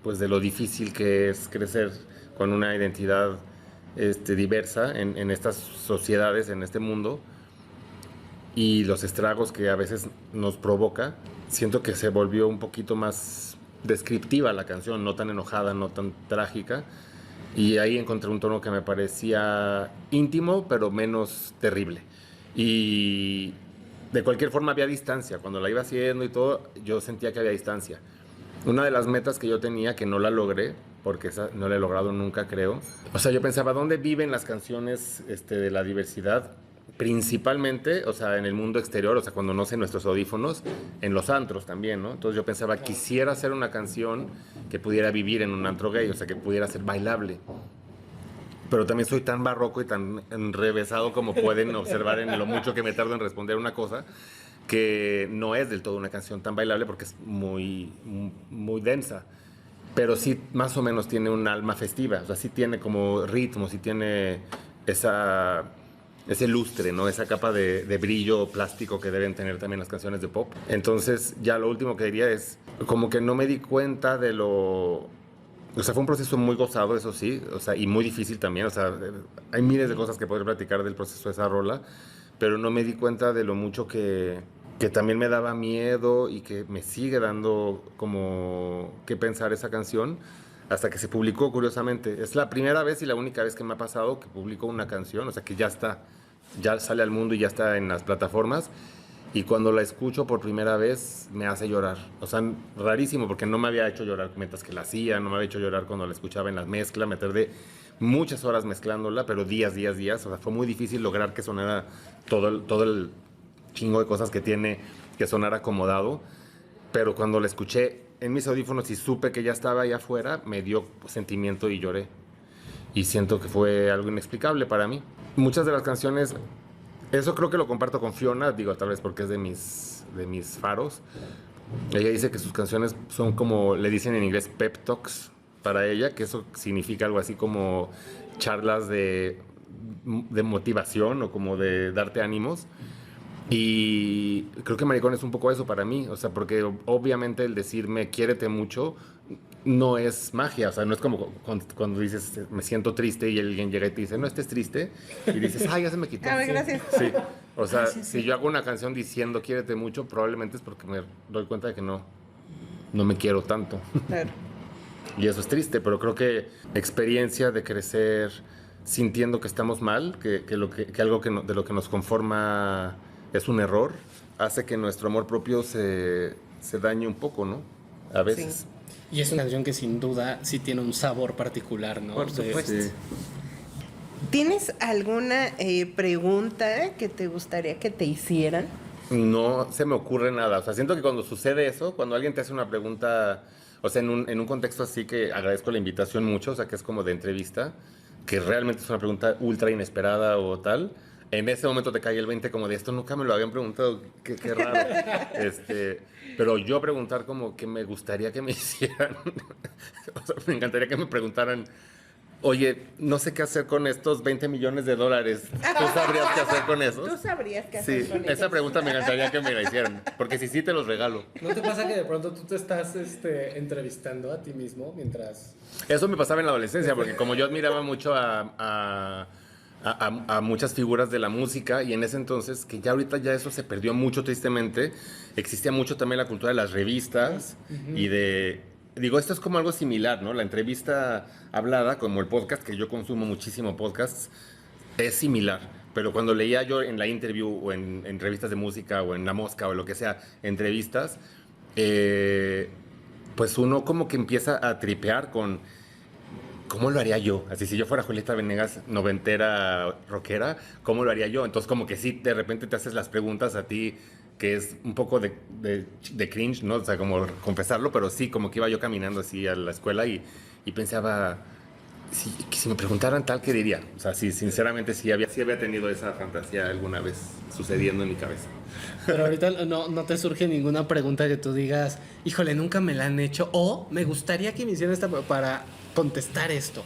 pues de lo difícil que es crecer con una identidad diversa en estas sociedades, en este mundo, y los estragos que a veces nos provoca. Siento que se volvió un poquito más descriptiva la canción, no tan enojada, no tan trágica, y ahí encontré un tono que me parecía íntimo, pero menos terrible. Y de cualquier forma había distancia, cuando la iba haciendo y todo, yo sentía que había distancia. Una de las metas que yo tenía, que no la logré, porque esa no la he logrado nunca, creo. O sea, yo pensaba, ¿dónde viven las canciones de la diversidad? Principalmente, o sea, en el mundo exterior, o sea, cuando no sé nuestros audífonos, en los antros también, ¿no? Entonces yo pensaba, quisiera hacer una canción que pudiera vivir en un antro gay, o sea, que pudiera ser bailable. Pero también soy tan barroco y tan enrevesado, como pueden observar en lo mucho que me tardo en responder una cosa, que no es del todo una canción tan bailable porque es muy, muy densa. Pero sí, más o menos tiene un alma festiva, o sea, sí tiene como ritmo, sí tiene ese lustre, ¿no? Esa capa de brillo plástico que deben tener también las canciones de pop. Entonces, ya lo último que diría es, como que no me di cuenta de lo... O sea, fue un proceso muy gozado, eso sí, o sea, y muy difícil también. O sea, hay miles de cosas que poder platicar del proceso de esa rola, pero no me di cuenta de lo mucho que también me daba miedo, y que me sigue dando como que pensar esa canción, hasta que se publicó, curiosamente. Es la primera vez y la única vez que me ha pasado que publico una canción, o sea, que ya está, ya sale al mundo y ya está en las plataformas, y cuando la escucho por primera vez me hace llorar. O sea, rarísimo, porque no me había hecho llorar mientras que la hacía, no me había hecho llorar cuando la escuchaba en la mezcla. Me tardé muchas horas mezclándola, pero días. O sea, fue muy difícil lograr que sonara todo el chingo de cosas que tiene, que sonara acomodado. Pero cuando la escuché en mis audífonos y supe que ya estaba allá afuera, me dio sentimiento y lloré. Y siento que fue algo inexplicable para mí. Muchas de las canciones, eso creo que lo comparto con Fiona, digo, tal vez porque es de mis faros. Ella dice que sus canciones son como, le dicen en inglés, pep talks para ella, que eso significa algo así como charlas de motivación, o como de darte ánimos. Y creo que Maricón es un poco eso para mí, o sea, porque obviamente el decirme quiérete mucho no es magia, o sea, no es como cuando dices me siento triste y alguien llega y te dice no estés triste, y dices ay, ya se me quitó. A ver, gracias. Sí, o sea, si yo hago una canción diciendo quiérete mucho, probablemente es porque me doy cuenta de que no no me quiero tanto. Claro. Y eso es triste, pero creo que experiencia de crecer sintiendo que estamos mal, que algo de lo que nos conforma es un error, hace que nuestro amor propio se dañe un poco, ¿no? A veces. Sí. Y es una canción que sin duda sí tiene un sabor particular, ¿no? Por supuesto. Sí. ¿Tienes alguna pregunta que te gustaría que te hicieran? No se me ocurre nada. O sea, siento que cuando sucede eso, cuando alguien te hace una pregunta, o sea, en un contexto así, que agradezco la invitación mucho, o sea, que es como de entrevista, que realmente es una pregunta ultra inesperada o tal, en ese momento te cae el 20 como de esto nunca me lo habían preguntado, qué raro. Pero yo preguntar como que me gustaría que me hicieran, o sea, me encantaría que me preguntaran, oye, no sé qué hacer con estos $20 millones. ¿Tú sabrías qué hacer con esos? ¿Tú sabrías qué hacer Sí, con esa ellos? pregunta me encantaría que me la hicieran, porque si sí te los regalo. ¿No te pasa que de pronto tú te estás entrevistando a ti mismo mientras... Eso me pasaba en la adolescencia, porque como yo admiraba mucho a muchas figuras de la música, y en ese entonces, que ya ahorita ya eso se perdió mucho tristemente, existía mucho también la cultura de las revistas y de... Digo, esto es como algo similar, ¿no? La entrevista hablada, como el podcast, que yo consumo muchísimo podcasts, es similar. Pero cuando leía yo en la interview o en revistas de música o en La Mosca o lo que sea, entrevistas, pues uno como que empieza a tripear con cómo lo haría yo. Así, si yo fuera Julieta Venegas, noventera, rockera, ¿cómo lo haría yo? Entonces como que sí, de repente te haces las preguntas a ti, que es un poco de cringe, ¿no? O sea, como confesarlo, pero sí, como que iba yo caminando así a la escuela y pensaba, si me preguntaran tal, ¿qué diría? O sea, sí, sinceramente sí había tenido esa fantasía alguna vez sucediendo en mi cabeza. Pero ahorita no te surge ninguna pregunta que tú digas, híjole, nunca me la han hecho, o me gustaría que me hicieran esta para contestar esto.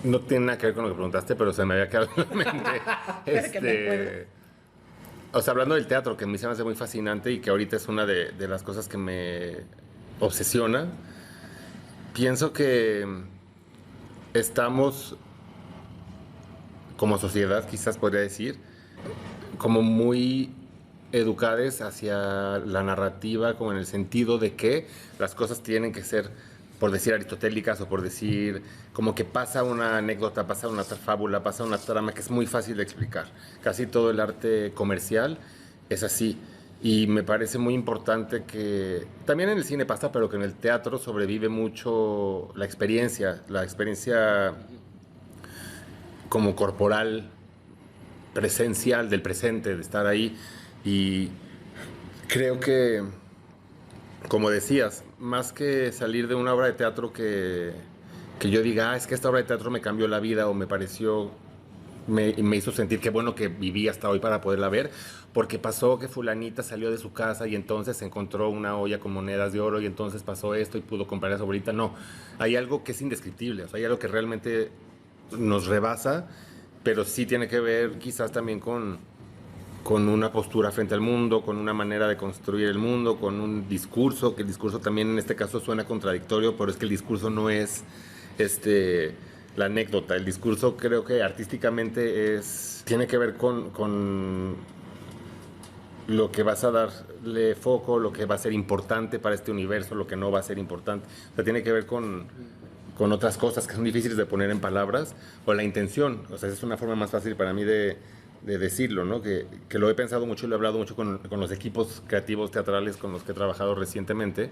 No tiene nada que ver con lo que preguntaste, pero se me había quedado en la mente. Espero que me acuerde. O sea, hablando del teatro, que a mí se me hace muy fascinante y que ahorita es una de las cosas que me obsesiona, pienso que estamos, como sociedad, quizás podría decir, como muy educados hacia la narrativa, como en el sentido de que las cosas tienen que ser, por decir, aristotélicas, o por decir, como que pasa una anécdota, pasa una fábula, pasa una trama que es muy fácil de explicar. Casi todo el arte comercial es así. Y me parece muy importante que, también en el cine pasa, pero que en el teatro sobrevive mucho la experiencia como corporal, presencial, del presente, de estar ahí. Y creo que, como decías, más que salir de una obra de teatro que yo diga, es que esta obra de teatro me cambió la vida o me pareció, me hizo sentir que bueno que viví hasta hoy para poderla ver, porque pasó que fulanita salió de su casa y entonces encontró una olla con monedas de oro y entonces pasó esto y pudo comprar a su abuelita. No, hay algo que es indescriptible, o sea, hay algo que realmente nos rebasa, pero sí tiene que ver quizás también con una postura frente al mundo, con una manera de construir el mundo, con un discurso, que el discurso también en este caso suena contradictorio, pero es que el discurso no es la anécdota. El discurso creo que artísticamente tiene que ver con lo que vas a darle foco, lo que va a ser importante para este universo, lo que no va a ser importante. O sea, tiene que ver con otras cosas que son difíciles de poner en palabras, o la intención. O sea, esa es una forma más fácil para mí de decirlo, ¿no? Que lo he pensado mucho y lo he hablado mucho con los equipos creativos teatrales con los que he trabajado recientemente.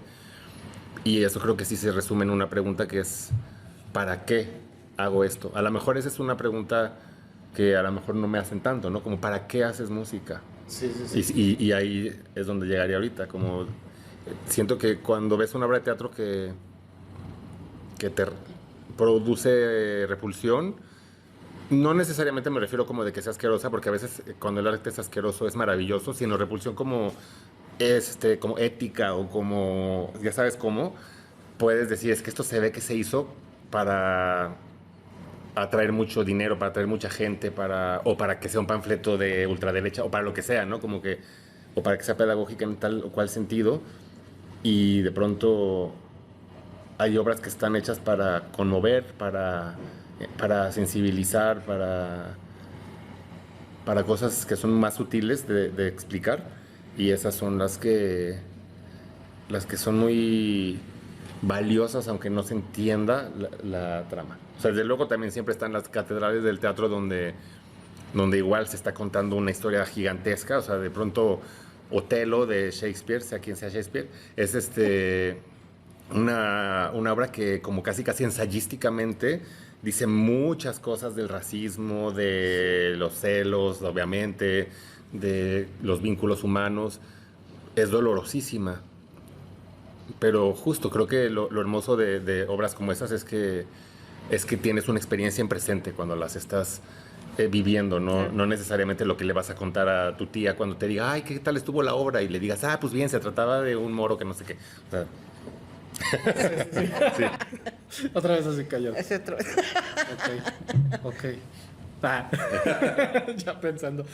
Y eso creo que sí se resume en una pregunta que es, ¿para qué hago esto? A lo mejor esa es una pregunta que a lo mejor no me hacen tanto, ¿no? Como, ¿para qué haces música? Sí. Y ahí es donde llegaría ahorita. Como, siento que cuando ves una obra de teatro que te produce repulsión, no necesariamente me refiero como de que sea asquerosa, porque a veces cuando el arte es asqueroso es maravilloso, sino repulsión como como ética, o como, ya sabes cómo, puedes decir, es que esto se ve que se hizo para atraer mucho dinero, para atraer mucha gente, o para que sea un panfleto de ultraderecha, o para lo que sea, ¿no? Como que, o para que sea pedagógica en tal o cual sentido, y de pronto hay obras que están hechas para conmover, para sensibilizar, para cosas que son más sutiles de explicar, y esas son las que son muy valiosas, aunque no se entienda la trama. O sea, desde luego también siempre están las catedrales del teatro donde igual se está contando una historia gigantesca. O sea, de pronto Otelo de Shakespeare, sea quien sea Shakespeare, es una obra que como casi ensayísticamente dice muchas cosas del racismo, de los celos, obviamente, de los vínculos humanos. Es dolorosísima. Pero justo creo que lo hermoso de obras como esas es que tienes una experiencia en presente cuando las estás viviendo, no necesariamente lo que le vas a contar a tu tía cuando te diga, ay, ¿qué tal estuvo la obra? Y le digas, pues bien, se trataba de un moro que no sé qué. O sea, sí. Otra vez así cayó. Es otro. Ok. Ya pensando.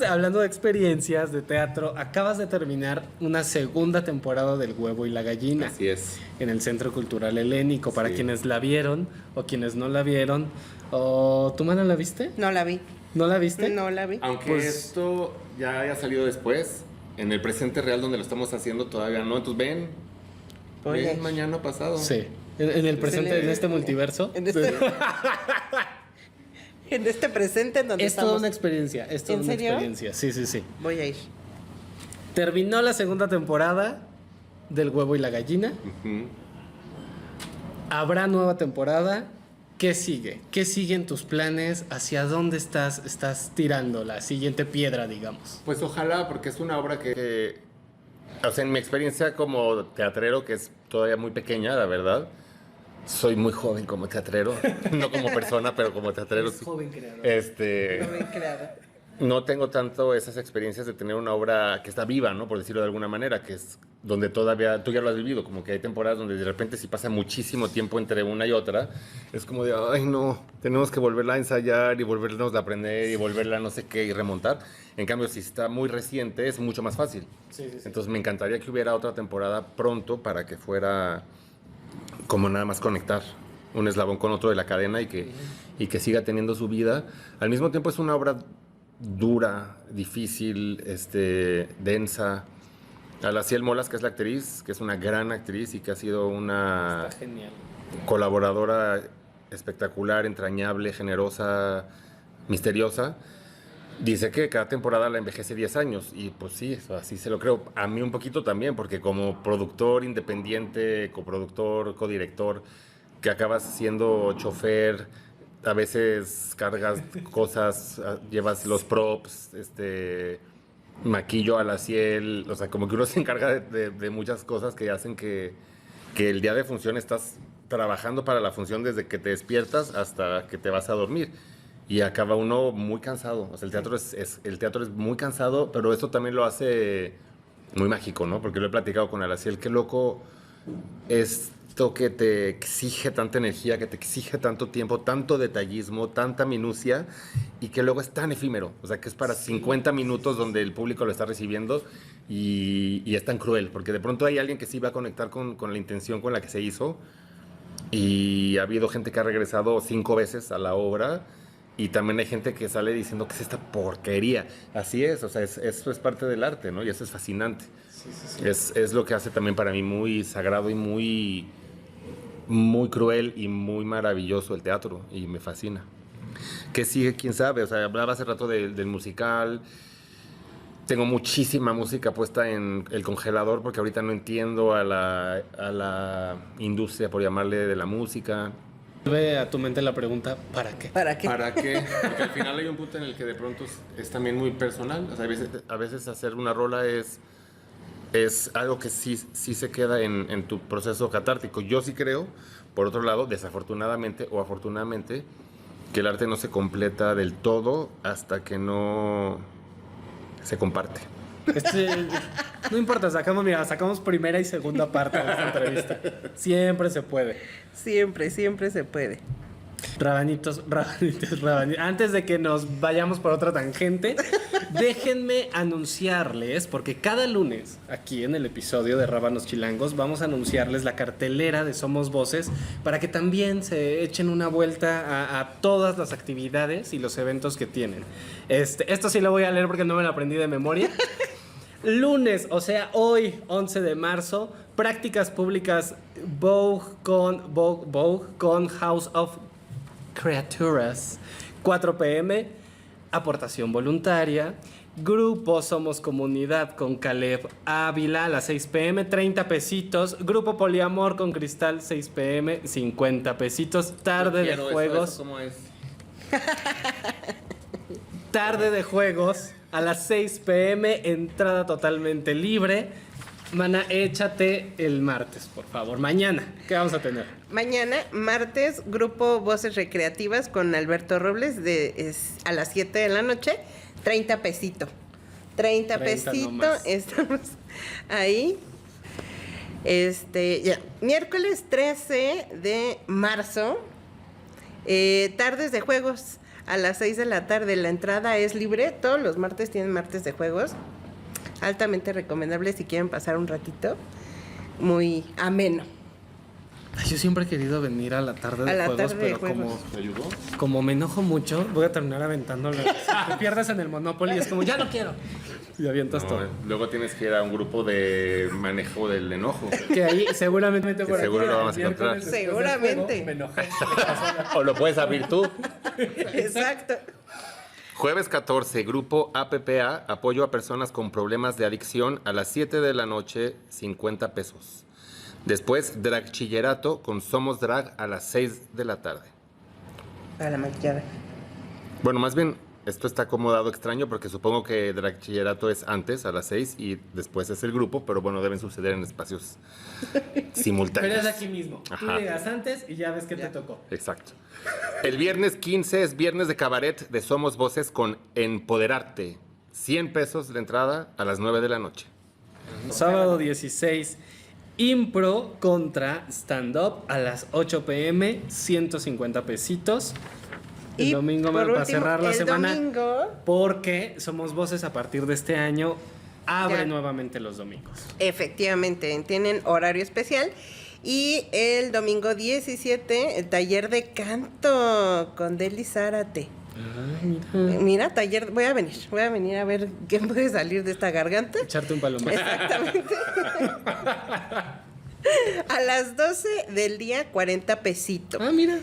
Hablando de experiencias de teatro, acabas de terminar una segunda temporada del Huevo y la Gallina. Así es. En el Centro Cultural Helénico. Para quienes la vieron o quienes no la vieron. ¿Tú, Mana, la viste? No la vi. ¿No la viste? No la vi. Aunque Pues, esto ya haya salido después, en el presente real donde lo estamos haciendo todavía no. Entonces ven mañana pasado. Sí. En el presente, en este multiverso. En este presente en donde Es estamos. toda una experiencia. Es toda ¿En una serio? experiencia. Sí. Voy a ir. Terminó la segunda temporada del Huevo y la Gallina. Ujú. Habrá nueva temporada. ¿Qué sigue? ¿Qué siguen tus planes? ¿Hacia dónde estás tirando la siguiente piedra, digamos? Pues ojalá, porque es una obra o sea, en mi experiencia como teatrero, que es todavía muy pequeña, la verdad, soy muy joven como teatrero, no como persona, pero como teatrero. Es joven creador. No me he creado. No tengo tanto esas experiencias de tener una obra que está viva, ¿no? Por decirlo de alguna manera, que es donde todavía, tú ya lo has vivido, como que hay temporadas donde de repente si pasa muchísimo tiempo entre una y otra, es como de, ay no, tenemos que volverla a ensayar y volvernos a aprender y volverla a no sé qué y remontar. En cambio, si está muy reciente, es mucho más fácil. Sí. Entonces me encantaría que hubiera otra temporada pronto para que fuera como nada más conectar un eslabón con otro de la cadena y que siga teniendo su vida. Al mismo tiempo es una obra dura, difícil, densa. Alaciel Molas, que es la actriz, que es una gran actriz y que ha sido una Está genial. colaboradora espectacular, entrañable, generosa, misteriosa, dice que cada temporada la envejece 10 años. Y pues sí, eso, así se lo creo. A mí un poquito también, porque como productor independiente, coproductor, codirector, que acabas siendo chofer, a veces cargas cosas, llevas los props, maquillo a la ciel, o sea, como que uno se encarga de muchas cosas que hacen que el día de función estás trabajando para la función desde que te despiertas hasta que te vas a dormir. Y acaba uno muy cansado. O sea, el teatro es muy cansado, pero eso también lo hace muy mágico, ¿no? Porque lo he platicado con Alaciel, qué loco esto que te exige tanta energía, que te exige tanto tiempo, tanto detallismo, tanta minucia, y que luego es tan efímero. O sea, que es para 50 minutos donde el público lo está recibiendo y es tan cruel, porque de pronto hay alguien que sí va a conectar con la intención con la que se hizo, y ha habido gente que ha regresado 5 veces a la obra, y también hay gente que sale diciendo que es esta porquería. Así es, o sea, eso es parte del arte, ¿no? Y eso es fascinante. Sí. Es lo que hace también para mí muy sagrado y muy cruel y muy maravilloso el teatro, y me fascina. ¿Qué sigue? ¿Quién sabe? O sea, hablaba hace rato del musical. Tengo muchísima música puesta en el congelador porque ahorita no entiendo a la industria, por llamarle, de la música. Vuelve a tu mente la pregunta, ¿para qué? ¿Para qué? ¿Para qué? Porque al final hay un punto en el que de pronto es también muy personal. O sea, a veces hacer una rola es algo que sí se queda en tu proceso catártico. Yo sí creo, por otro lado, desafortunadamente o afortunadamente, que el arte no se completa del todo hasta que no se comparte. No importa, sacamos primera y segunda parte de esta entrevista. Siempre se puede. Siempre se puede. Rabanitos. Antes de que nos vayamos por otra tangente, déjenme anunciarles, porque cada lunes aquí en el episodio de Rábanos Chilangos vamos a anunciarles la cartelera de Somos Voces para que también se echen una vuelta a todas las actividades y los eventos que tienen. Esto sí lo voy a leer porque no me lo aprendí de memoria. Lunes, o sea, hoy, 11 de marzo, prácticas públicas Vogue con House of Creaturas, 4 p.m. Aportación voluntaria. Grupo Somos Comunidad con Caleb Ávila a las 6 p.m., 30 pesitos. Grupo Poliamor con Cristal, 6 p.m., 50 pesitos. Tarde de juegos. Eso, ¿cómo es? Tarde de juegos a las 6 p.m., entrada totalmente libre. Mana, échate el martes, por favor. Mañana, ¿qué vamos a tener? Mañana, martes, grupo Voces Recreativas con Alberto Robles a las 7 de la noche, 30 pesito. 30 pesito, nomás. estamos ahí. Ya. Miércoles 13 de marzo, tardes de juegos a las 6 de la tarde. La entrada es libre, todos los martes tienen martes de juegos. Altamente recomendable si quieren pasar un ratito muy ameno. Ay, yo siempre he querido venir a la tarde de A la juegos, tarde de pero juegos. ¿Te ayudó? como me enojo mucho, voy a terminar aventándolo. Te pierdes en el Monopoly y es como, ya no quiero. Y avientas No, todo. luego tienes que ir a un grupo de manejo del enojo. Que ahí seguramente Que seguro lo vamos a encontrar. miércoles después del Seguramente. juego, me enojé. O lo puedes abrir tú. Exacto. Jueves 14, grupo APPA, apoyo a personas con problemas de adicción a las 7 de la noche, 50 pesos. Después, Dragchillerato con Somos Drag a las 6 de la tarde. Para la maquillada. Bueno, más bien, esto está acomodado extraño porque supongo que Dragchillerato es antes, a las 6, y después es el grupo, pero bueno, deben suceder en espacios simultáneos. Pero es aquí mismo. Tú Ajá. llegas antes y ya ves que te tocó. Exacto. El viernes 15 es viernes de cabaret de Somos Voces con Empoderarte. 100 pesos la entrada a las 9 de la noche. Sábado 16, impro contra stand-up a las 8 p.m., 150 pesitos. El Y domingo, por para último, cerrar la el semana, domingo, porque Somos Voces a partir de este año abre Ya. nuevamente los domingos. efectivamente, tienen horario especial. Y el domingo 17, el taller de canto con Deli Zárate. Mira, taller, voy a venir a ver qué puede salir de esta garganta. Echarte un palomazo. Exactamente. A las 12 del día, 40 pesitos. Ah, mira.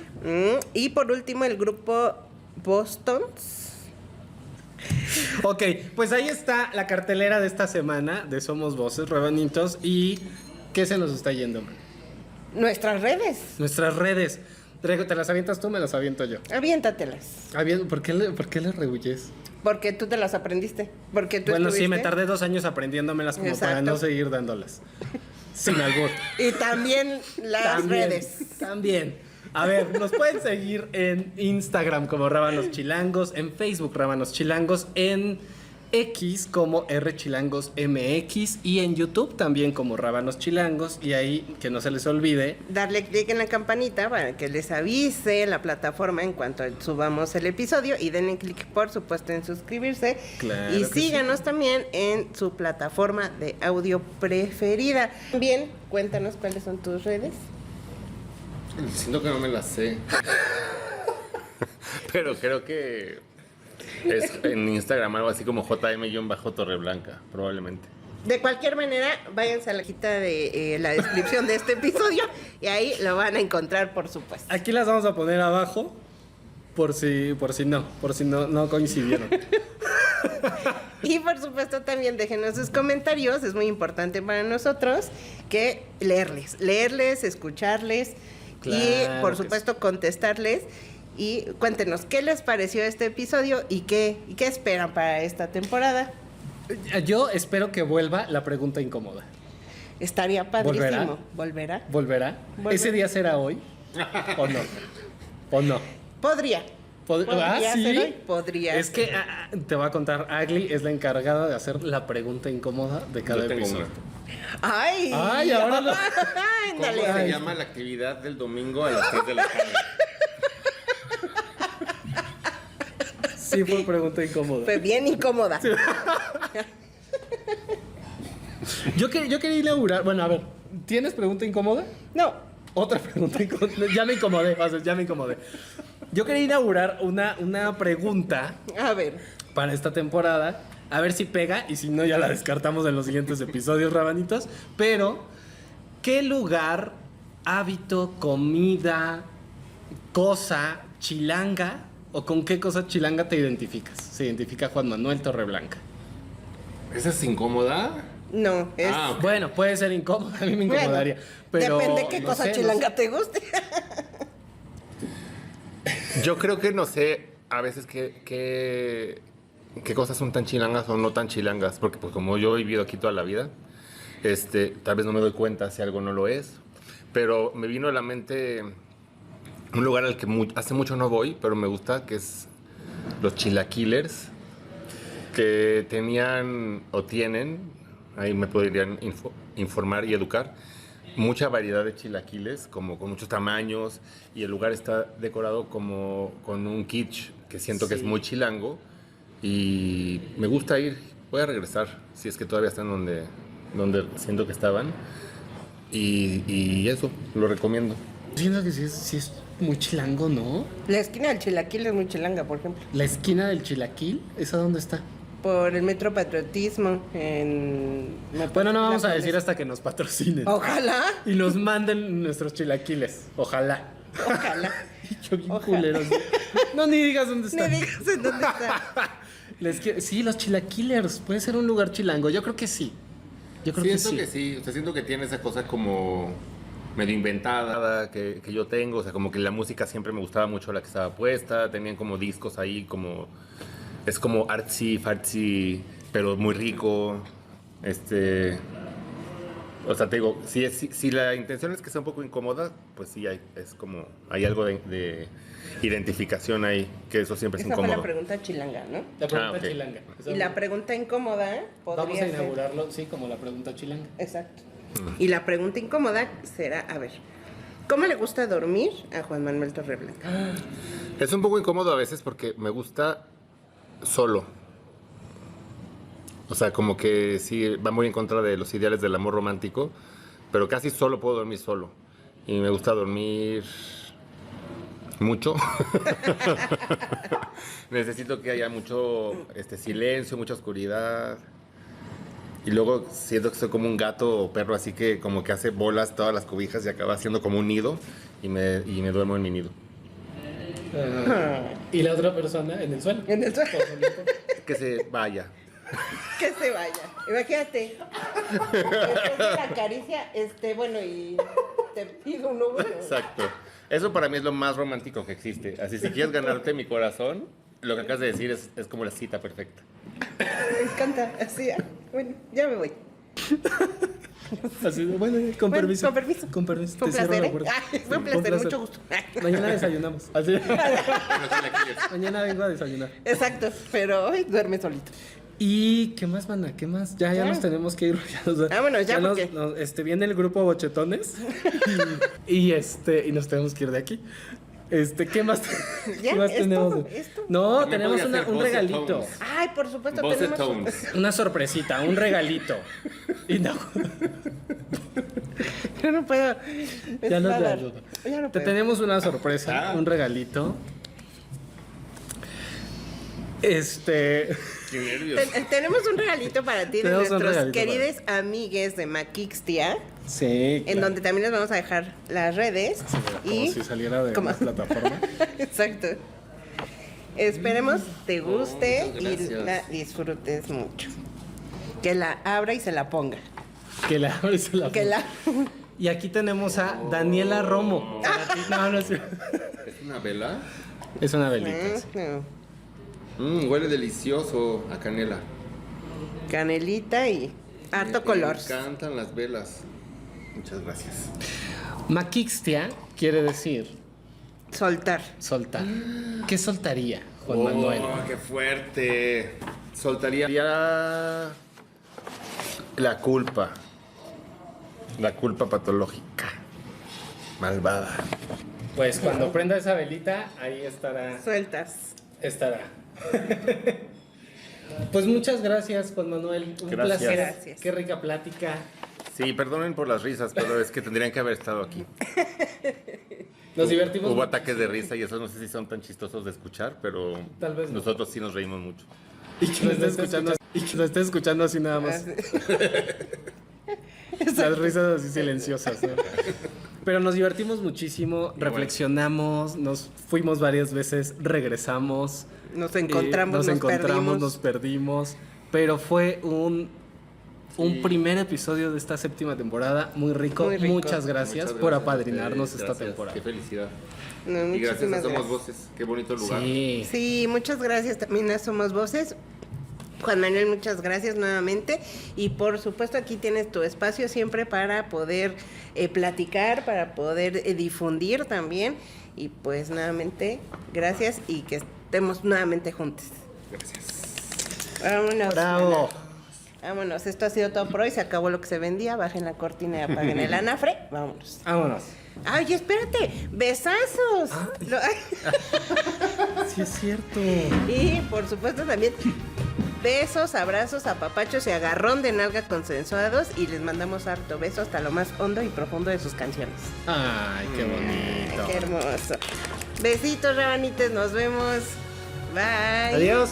Y por último, el grupo Bostons. Ok, pues ahí está la cartelera de esta semana de Somos Voces, Rebanitos. ¿Y qué se nos está yendo, man? Nuestras redes. Nuestras redes. ¿Te las avientas tú o me las aviento yo? Aviéntatelas. ¿Por qué le rehuyes? Porque tú te las aprendiste. Porque tú Bueno, sí, me estuviste. tardé 2 años aprendiéndomelas como para Exacto. no seguir dándolas. Sin albur. Y también las También, redes. También. A ver, nos pueden seguir en Instagram como Rábanos Chilangos, en Facebook Rábanos Chilangos, en X como RChilangos MX y en YouTube también como Rábanos Chilangos. Y ahí, que no se les olvide, Darle clic en la campanita para que les avise la plataforma en cuanto subamos el episodio. Y denle clic, por supuesto, en suscribirse. Claro Y que síganos también en su plataforma de audio preferida. Bien, cuéntanos cuáles son tus redes. Siento que no me las sé. Pero creo que es en Instagram algo así como JM-Torreblanca, probablemente. De cualquier manera, váyanse a la cajita de la descripción de este episodio y ahí lo van a encontrar, por supuesto. aquí las vamos a poner abajo por si no coincidieron. Y por supuesto también déjenos sus comentarios, es muy importante para nosotros que leerles, escucharles y Claro por que supuesto contestarles. Y cuéntenos qué les pareció este episodio y qué esperan para esta temporada. Yo espero que vuelva la pregunta incómoda. Estaría padrísimo. ¿Volverá? ¿Volverá? Volverá. ¿Ese día será hoy? ¿O no? ¿O no? Podría. ¿Podría ¿sí? ser hoy? Podría Es que te voy a contar, Agli es la encargada de hacer la pregunta incómoda de cada Yo tengo episodio. una. ¡Ay! Ay, ahora lo- ¿Cómo Ándale. se llama la actividad del domingo a las 3 de la tarde? Sí, fue pregunta incómoda. Fue bien incómoda. Yo quería inaugurar. Bueno, a ver, ¿tienes pregunta incómoda? No. Otra pregunta incómoda. Ya me incomodé, o sea, ya me incomodé. Yo quería inaugurar una pregunta A ver. para esta temporada. A ver si pega y si no, ya la descartamos en los siguientes episodios, rabanitos. Pero, ¿qué lugar hábito, comida, cosa chilanga, o con qué cosa chilanga te identificas? Se identifica Juan Manuel Torreblanca. ¿Esa es incómoda? No, es... Ah, ok. Bueno, puede ser incómodo, a mí me incomodaría. Pero depende qué no cosa sé, no chilanga sé. te guste. Yo creo que no sé a veces qué cosas son tan chilangas o no tan chilangas, porque pues como yo he vivido aquí toda la vida, tal vez no me doy cuenta si algo no lo es, pero me vino a la mente un lugar al que hace mucho no voy, pero me gusta, que es los Chilaquilers, que tenían o tienen, ahí me podrían informar y educar, mucha variedad de chilaquiles, como con muchos tamaños, y el lugar está decorado como con un kitsch que siento que es Sí. muy chilango, y me gusta ir. Voy a regresar, si es que todavía están donde siento que estaban, y eso, lo recomiendo. Siento que sí es muy chilango, ¿no? La esquina del Chilaquil es muy chilanga, por ejemplo. La esquina del Chilaquil, ¿esa dónde está? Por el Metro Patriotismo en... Bueno, no vamos a decir hasta que nos patrocinen. Ojalá. Y nos manden nuestros chilaquiles. Ojalá. Ojalá. Yo bien Ojalá. culeros. No, ni digas dónde Me está. digas en dónde está. Sí, los chilaquilers. Puede ser un lugar chilango. Yo creo que sí. Yo creo que Siento sí. que sí, o sea, siento que tiene esa cosa como medio inventada que yo tengo, o sea, como que la música siempre me gustaba mucho la que estaba puesta, tenían como discos ahí, como es como artsy, fartsy, pero muy rico, o sea, te digo, si la intención es que sea un poco incómoda, pues sí, es como, hay algo de identificación ahí, que eso siempre es Esa fue la incómodo. pregunta chilanga, ¿no? La pregunta Ah, ok. chilanga. Y la pregunta incómoda podría Vamos a ser... inaugurarlo, sí, como la pregunta chilanga. Exacto. Y la pregunta incómoda será, a ver, ¿cómo le gusta dormir a Juan Manuel Torreblanca? Es un poco incómodo a veces porque me gusta solo. O sea, como que sí va muy en contra de los ideales del amor romántico, pero casi solo puedo dormir solo. Y me gusta dormir mucho. Necesito que haya mucho silencio, mucha oscuridad. Y luego siento que soy como un gato o perro, así que como que hace bolas todas las cobijas y acaba haciendo como un nido y me duermo en mi nido. Y la otra persona en el suelo. En el suelo. Que se vaya. Que se vaya. Imagínate. Después de la caricia, bueno, y te pido un Uber. Exacto. Eso para mí es lo más romántico que existe. Así, si quieres ganarte mi corazón, lo que acabas de decir es como la cita perfecta. Me encanta. Así, bueno, ya me voy. Así, bueno, con Bueno, permiso. con permiso. Con permiso. Fue un te cierro placer, la ¿eh? puerta. Ay, fue un placer, mucho gusto. Mañana desayunamos. Así. Mañana vengo a desayunar. Exacto, pero hoy duerme solito. ¿Y qué más, mana? ¿Qué más? Ya Ya. nos tenemos que ir. Vámonos, ya, porque- viene el grupo Bochetones y nos tenemos que ir de aquí. ¿Qué más, ¿Ya? ¿qué más ¿Es tenemos? todo? ¿Es todo? No, También tenemos podría ser un Bose regalito. Tones. Ay, por supuesto, Bose tenemos... Tones. Una sorpresita, un regalito. Y no, Yo no puedo. ya no Nada. te Ya no Te puedo. tenemos una sorpresa, Ah. un regalito. Qué nervios. Tenemos un regalito para ti de Tenemos un nuestros regalito queridos amigues de Maquixtia, Sí. en donde también les vamos a dejar las redes. Como y si saliera de como- una plataforma. Exacto. Esperemos te guste muchas y gracias. la disfrutes mucho. Que la abra y se la ponga. Que la abre y se la Que ponga. la... Y aquí tenemos a Daniela Romo. No, no es ¿Es una vela? Es una velita. sí. No. Huele delicioso a canela. Canelita y harto color. Me encantan las velas. Muchas gracias. Maquixtia quiere decir Soltar. soltar. ¿Qué soltaría, Juan Manuel? ¡Qué fuerte! Soltaría la culpa. La culpa patológica. Malvada. Pues cuando prenda esa velita, ahí estará. Sueltas. Estará. Pues muchas gracias, Juan Manuel. Un Gracias. placer. Gracias. Qué rica plática. Sí, perdonen por las risas, pero es que tendrían que haber estado aquí. Nos divertimos. Hubo mucho. ataques de risa y esos no sé si son tan chistosos de escuchar, pero Tal vez no. nosotros sí nos reímos mucho. Y que lo esté escuchando así nada más. Así. Las risas así silenciosas. ¿no? Pero nos divertimos muchísimo, reflexionamos, nos fuimos varias veces, regresamos. Nos encontramos, perdimos. nos perdimos. Pero fue un primer episodio de esta 7ª temporada muy rico. Muy rico. Muchas gracias por apadrinarnos esta temporada. Qué felicidad. No, Y gracias a muchísimas Somos gracias. Voces. Qué bonito lugar. Sí. Sí, muchas gracias también a Somos Voces. Juan Manuel, muchas gracias nuevamente. Y por supuesto aquí tienes tu espacio siempre para poder platicar, para poder difundir también. Y pues nuevamente, gracias y que estemos nuevamente juntos. Gracias. Vámonos. Bravo. Vámonos, esto ha sido todo por hoy. Se acabó lo que se vendía. Bajen la cortina y apaguen el anafre. Vámonos. Vámonos. Ay, espérate. Besazos. Sí, es cierto. Y por supuesto también besos, abrazos, apapachos y agarrón de nalga consensuados. Y les mandamos harto beso hasta lo más hondo y profundo de sus canciones. Ay, qué bonito. Qué hermoso. Besitos, rabanites. Nos vemos. Bye. Adiós.